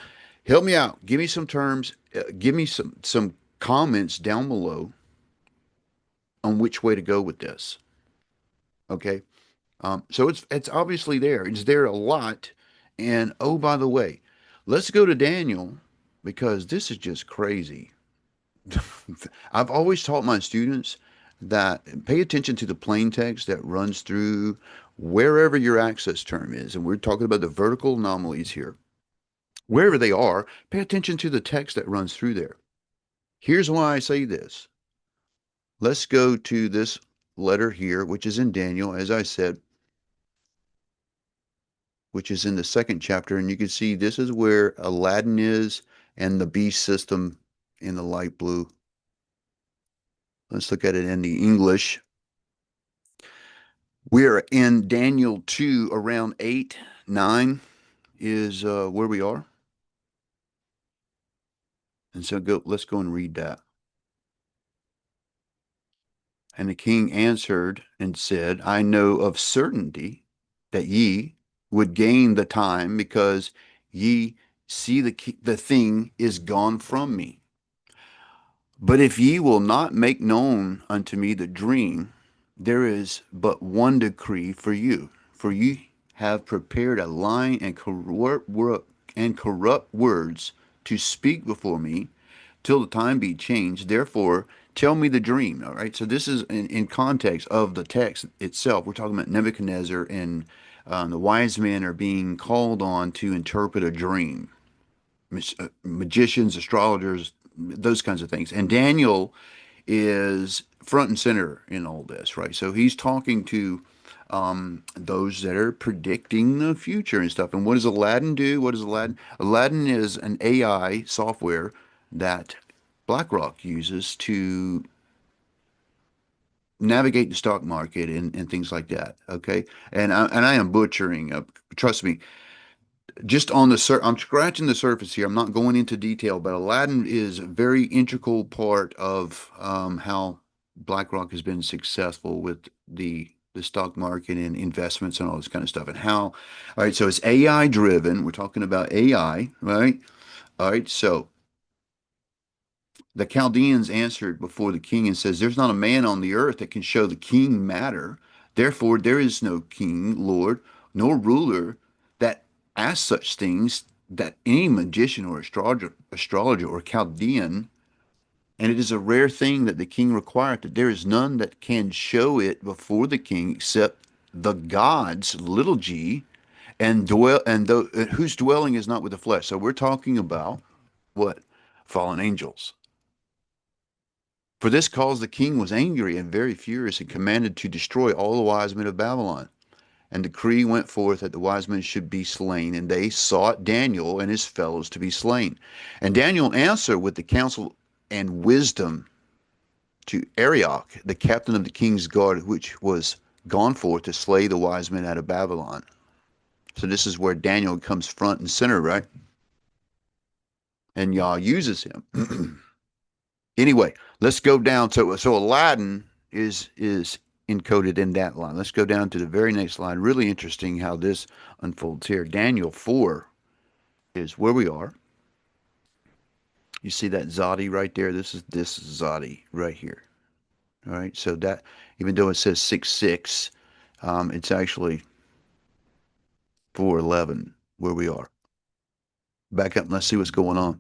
help me out. Give me some terms. Give me some comments down below on which way to go with this. Okay. So it's obviously there. It's there a lot. And oh, by the way, let's go to Daniel because this is just crazy. I've always taught my students that pay attention to the plain text that runs through wherever your access term is. And we're talking about the vertical anomalies here. Wherever they are, pay attention to the text that runs through there. Here's why I say this. Let's go to this letter here, which is in Daniel, as I said, which is in the 2nd chapter. And you can see this is where Aladdin is and the beast system in the light blue. Let's look at it in the English. We're in Daniel 2, around 8, 9 is where we are. And so let's go and read that. And the king answered and said, I know of certainty that ye would gain the time because ye see the thing is gone from me. But if ye will not make known unto me the dream, there is but one decree for you. For ye have prepared a lying and corrupt words to speak before me till the time be changed. Therefore, tell me the dream. All right. So this is in context of the text itself. We're talking about Nebuchadnezzar and the wise men are being called on to interpret a dream. Magicians, astrologers, those kinds of things. And Daniel is front and center in all this, right? So he's talking to those that are predicting the future and stuff. And what does Aladdin do? What is Aladdin? Aladdin is an AI software that BlackRock uses to navigate the stock market and things like that. Okay. And I am butchering, trust me, just on the I'm scratching the surface here. I'm not going into detail, but Aladdin is a very integral part of how BlackRock has been successful with the stock market and investments and all this kind of stuff. And how, all right, so it's AI driven. We're talking about AI, right? All right, so the Chaldeans answered before the king and says, "There's not a man on the earth that can show the king matter. Therefore, there is no king, lord, nor ruler that asks such things that any magician or astrologer or Chaldean, and it is a rare thing that the king requireth that there is none that can show it before the king except the gods, little g, and whose dwelling is not with the flesh." So we're talking about what? Fallen angels. For this cause the king was angry and very furious, and commanded to destroy all the wise men of Babylon. And decree went forth that the wise men should be slain, and they sought Daniel and his fellows to be slain. And Daniel answered with the counsel and wisdom to Arioch, the captain of the king's guard, which was gone forth to slay the wise men out of Babylon. So this is where Daniel comes front and center, right? And Yah uses him. Anyway, let's go down to, so Aladdin is encoded in that line. Let's go down to the very next line. Really interesting how this unfolds here. Daniel 4 is where we are. You see that Zadi right there? This is this Zadi right here. All right, so that, even though it says 6:6, it's actually 4:11 where we are. Back up and let's see what's going on.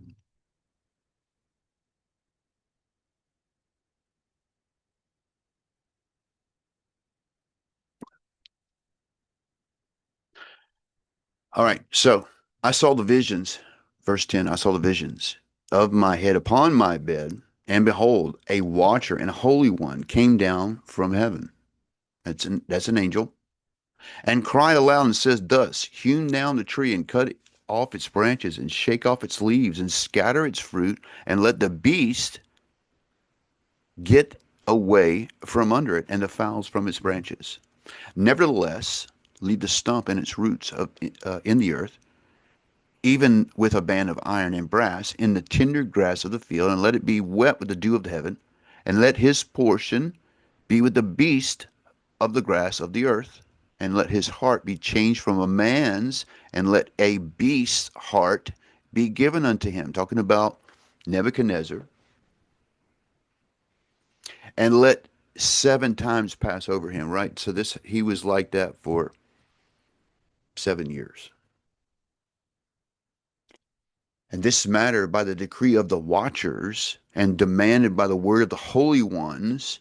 All right, so I saw the visions, verse 10, I saw the visions of my head upon my bed, and behold, a watcher and a holy one came down from heaven. That's an angel, and cried aloud and says, "Thus, hewn down the tree and cut off its branches and shake off its leaves and scatter its fruit, and let the beast get away from under it and the fowls from its branches. Nevertheless, leave the stump and its roots in the earth, even with a band of iron and brass, in the tender grass of the field, and let it be wet with the dew of the heaven, and let his portion be with the beast of the grass of the earth, and let his heart be changed from a man's, and let a beast's heart be given unto him." Talking about Nebuchadnezzar. "And let 7 times pass over him," right? So he was like that for 7 years. "And this matter by the decree of the watchers, and demanded by the word of the holy ones,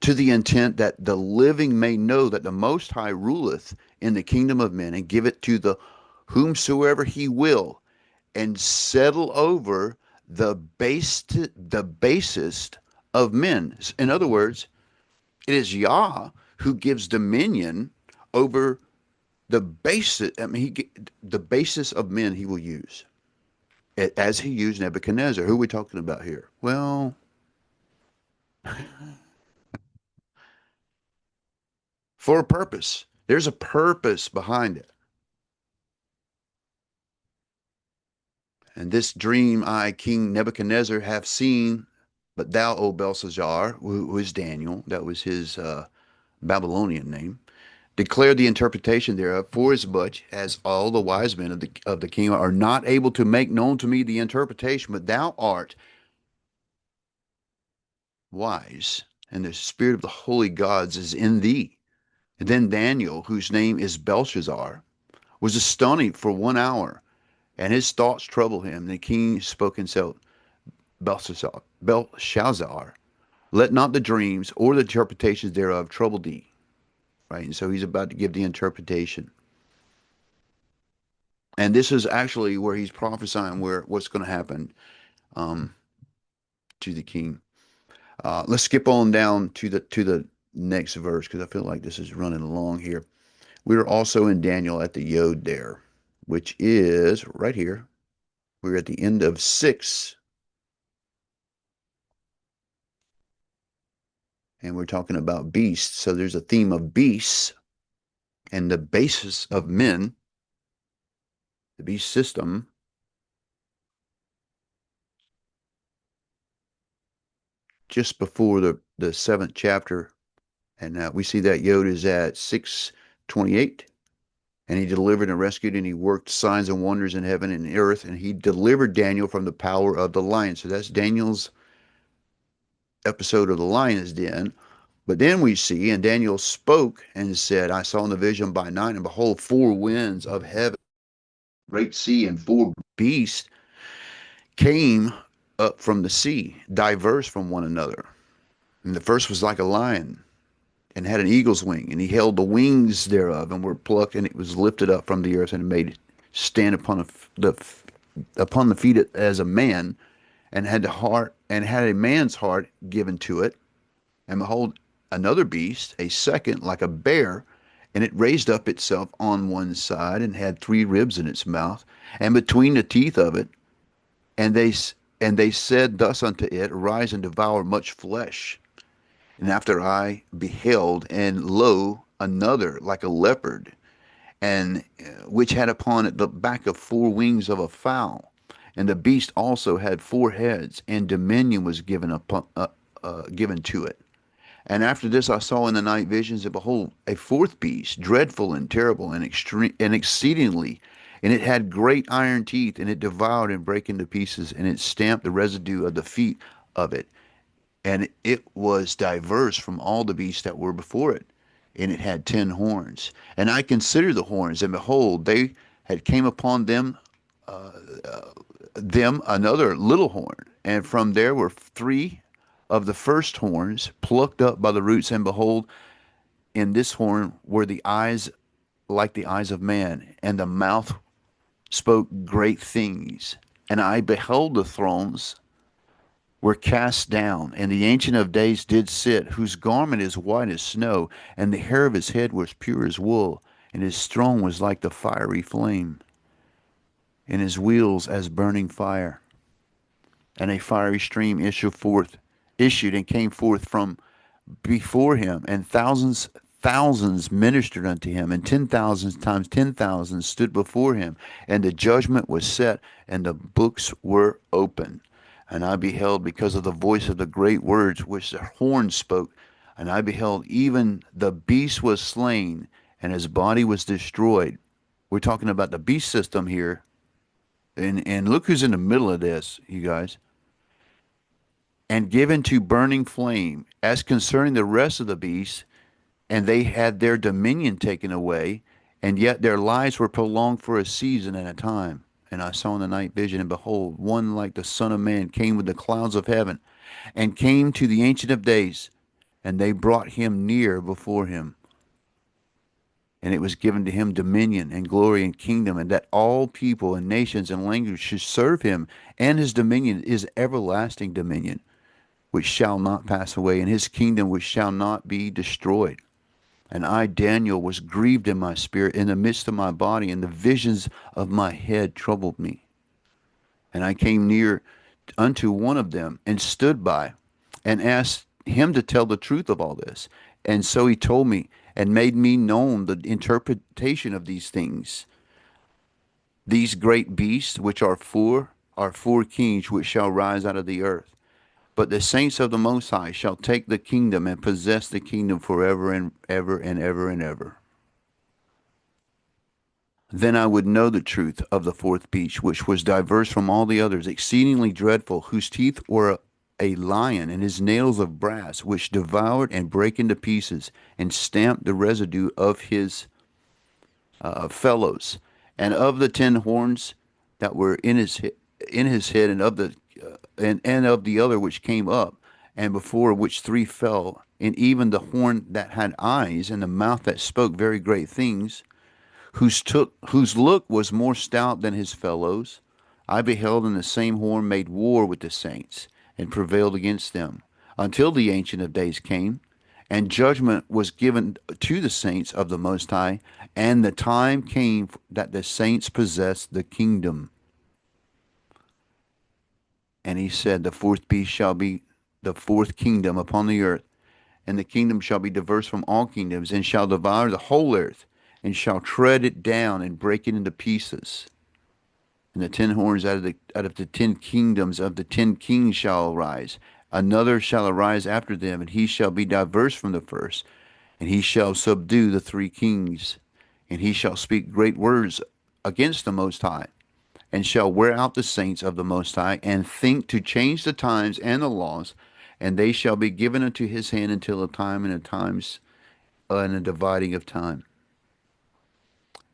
to the intent that the living may know that the Most High ruleth in the kingdom of men, and give it to the whomsoever he will, and settle over the basest of men." In other words, it is Yah who gives dominion over the basis. I mean, the basis of men he will use, as he used Nebuchadnezzar. Who are we talking about here? Well, for a purpose. There's a purpose behind it. "And this dream I, King Nebuchadnezzar, have seen, but thou, O Belshazzar," who is Daniel, that was his Babylonian name, "declare the interpretation thereof, for as much as all the wise men of the king are not able to make known to me the interpretation, but thou art wise, and the spirit of the holy gods is in thee." And then Daniel, whose name is Belshazzar, was astonished for 1 hour, and his thoughts troubled him. The king spoke and said, "Belshazzar, let not the dreams or the interpretations thereof trouble thee." Right? And so he's about to give the interpretation. And this is actually where he's prophesying what's going to happen to the king. Let's skip on down to the next verse, because I feel like this is running along here. We're also in Daniel at the Yod there, which is right here. We're at the end of 6. And we're talking about beasts. So there's a theme of beasts and the basis of men. the beast system, just before the seventh chapter. And we see that Yod is at 628. And he delivered and rescued, and he worked signs and wonders in heaven and earth, and he delivered Daniel from the power of the lion. So that's Daniel's episode of the lion's den. But then we see, and Daniel spoke and said, I saw in the vision by night, and behold, four winds of heaven, great sea, and four beasts came up from the sea, diverse from one another. And the first was like a lion, and had an eagle's wing, and he held the wings thereof, and were plucked, and it was lifted up from the earth, and made it stand upon the feet as a man, and had the heart, and had a man's heart given to it. And behold, another beast, a second, like a bear, and it raised up itself on one side, and had three ribs in its mouth, and between the teeth of it, and they said thus unto it, Arise and devour much flesh. And after I beheld, and lo, another like a leopard, and which had upon it the back of four wings of a fowl. And the beast also had four heads, and dominion was given to it. And after this I saw in the night visions, and behold, a fourth beast, dreadful and terrible and extreme and exceedingly, and it had great iron teeth, and it devoured and brake into pieces, and it stamped the residue of the feet of it. And it was diverse from all the beasts that were before it, and it had 10 horns. And I considered the horns, and behold, they had came upon them another little horn, and from there were three of the first horns plucked up by the roots, and behold, in this horn were the eyes like the eyes of man, and the mouth spoke great things. And I beheld the thrones were cast down, and the Ancient of Days did sit, whose garment is white as snow, and the hair of his head was pure as wool, and his throne was like the fiery flame, and his wheels as burning fire. And a fiery stream issued and came forth from before him, and thousands ministered unto him, and 10,000 times 10,000 stood before him, and the judgment was set, and the books were open. And I beheld, because of the voice of the great words which the horn spoke, and I beheld even the beast was slain, and his body was destroyed. We're talking about the beast system here. And look who's in the middle of this, you guys. And given to burning flame, as concerning the rest of the beasts, and they had their dominion taken away, and yet their lives were prolonged for a season and a time. And I saw in the night vision, and behold, one like the Son of Man came with the clouds of heaven, and came to the Ancient of Days, and they brought him near before him. And it was given to him dominion and glory and kingdom, and that all people and nations and languages should serve him. And his dominion is everlasting dominion, which shall not pass away, and his kingdom which shall not be destroyed. And I, Daniel, was grieved in my spirit in the midst of my body, and the visions of my head troubled me. And I came near unto one of them, and stood by, and asked him to tell the truth of all this. And so he told me, and made me known the interpretation of these things. These great beasts, which are four kings which shall rise out of the earth. But the saints of the Most High shall take the kingdom and possess the kingdom forever and ever and ever and ever. Then I would know the truth of the fourth beast, which was diverse from all the others, exceedingly dreadful, whose teeth were a lion, and his nails of brass, which devoured and brake into pieces, and stamped the residue of his fellows. And of the 10 horns that were in his head, and of the and of the other which came up, and before which 3 fell, and even the horn that had eyes, and the mouth that spoke very great things, whose look was more stout than his fellows, I beheld, and the same horn made war with the saints, and prevailed against them, until the Ancient of Days came, and judgment was given to the saints of the Most High, and the time came that the saints possessed the kingdom. And he said, the fourth beast shall be the fourth kingdom upon the earth, and the kingdom shall be diverse from all kingdoms, and shall devour the whole earth, and shall tread it down and break it into pieces. and the 10 horns out of the 10 kingdoms of the 10 kings shall arise. Another shall arise after them, and he shall be diverse from the first, and he shall subdue the 3 kings, and he shall speak great words against the Most High, and shall wear out the saints of the Most High, and think to change the times and the laws, and they shall be given unto his hand until a time and a times and a dividing of time.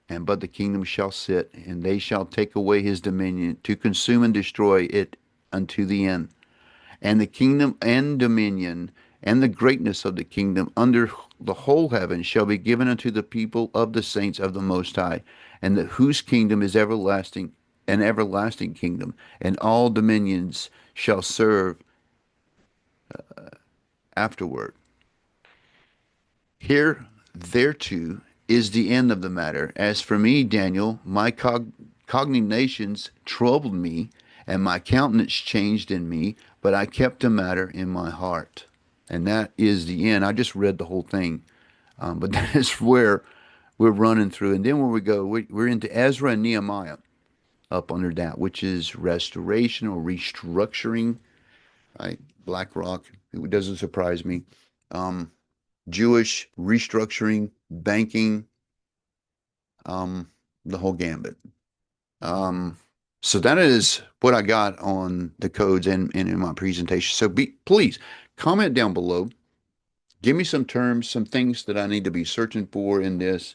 And but the kingdom shall sit, and they shall take away his dominion, to consume and destroy it unto the end. And the kingdom and dominion and the greatness of the kingdom under the whole heaven shall be given unto the people of the saints of the Most High, and whose kingdom is everlasting, an everlasting kingdom, and all dominions shall serve afterward. Here, thereto, is the end of the matter. As for me, Daniel, my cogitations troubled me, and my countenance changed in me, but I kept the matter in my heart. And that is the end. I just read the whole thing, but that is where we're running through. And then when we go, we're into Ezra and Nehemiah up under that, which is restoration or restructuring, right? Blackrock, it doesn't surprise me. Jewish restructuring, banking, the whole gambit. So that is what I got on the codes and in my presentation. So please comment down below. Give me some terms, some things that I need to be searching for in this.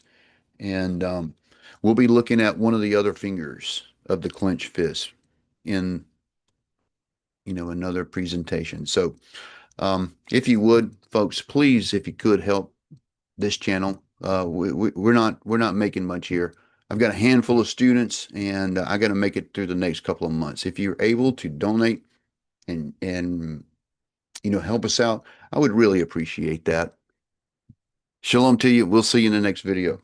And we'll be looking at one of the other fingers of the clenched fist in, another presentation. So if you would, folks, please, if you could help this channel. We're not making much here. I've got a handful of students, and I got to make it through the next couple of months. If you're able to donate and help us out, I would really appreciate that. Shalom to you. We'll see you in the next video.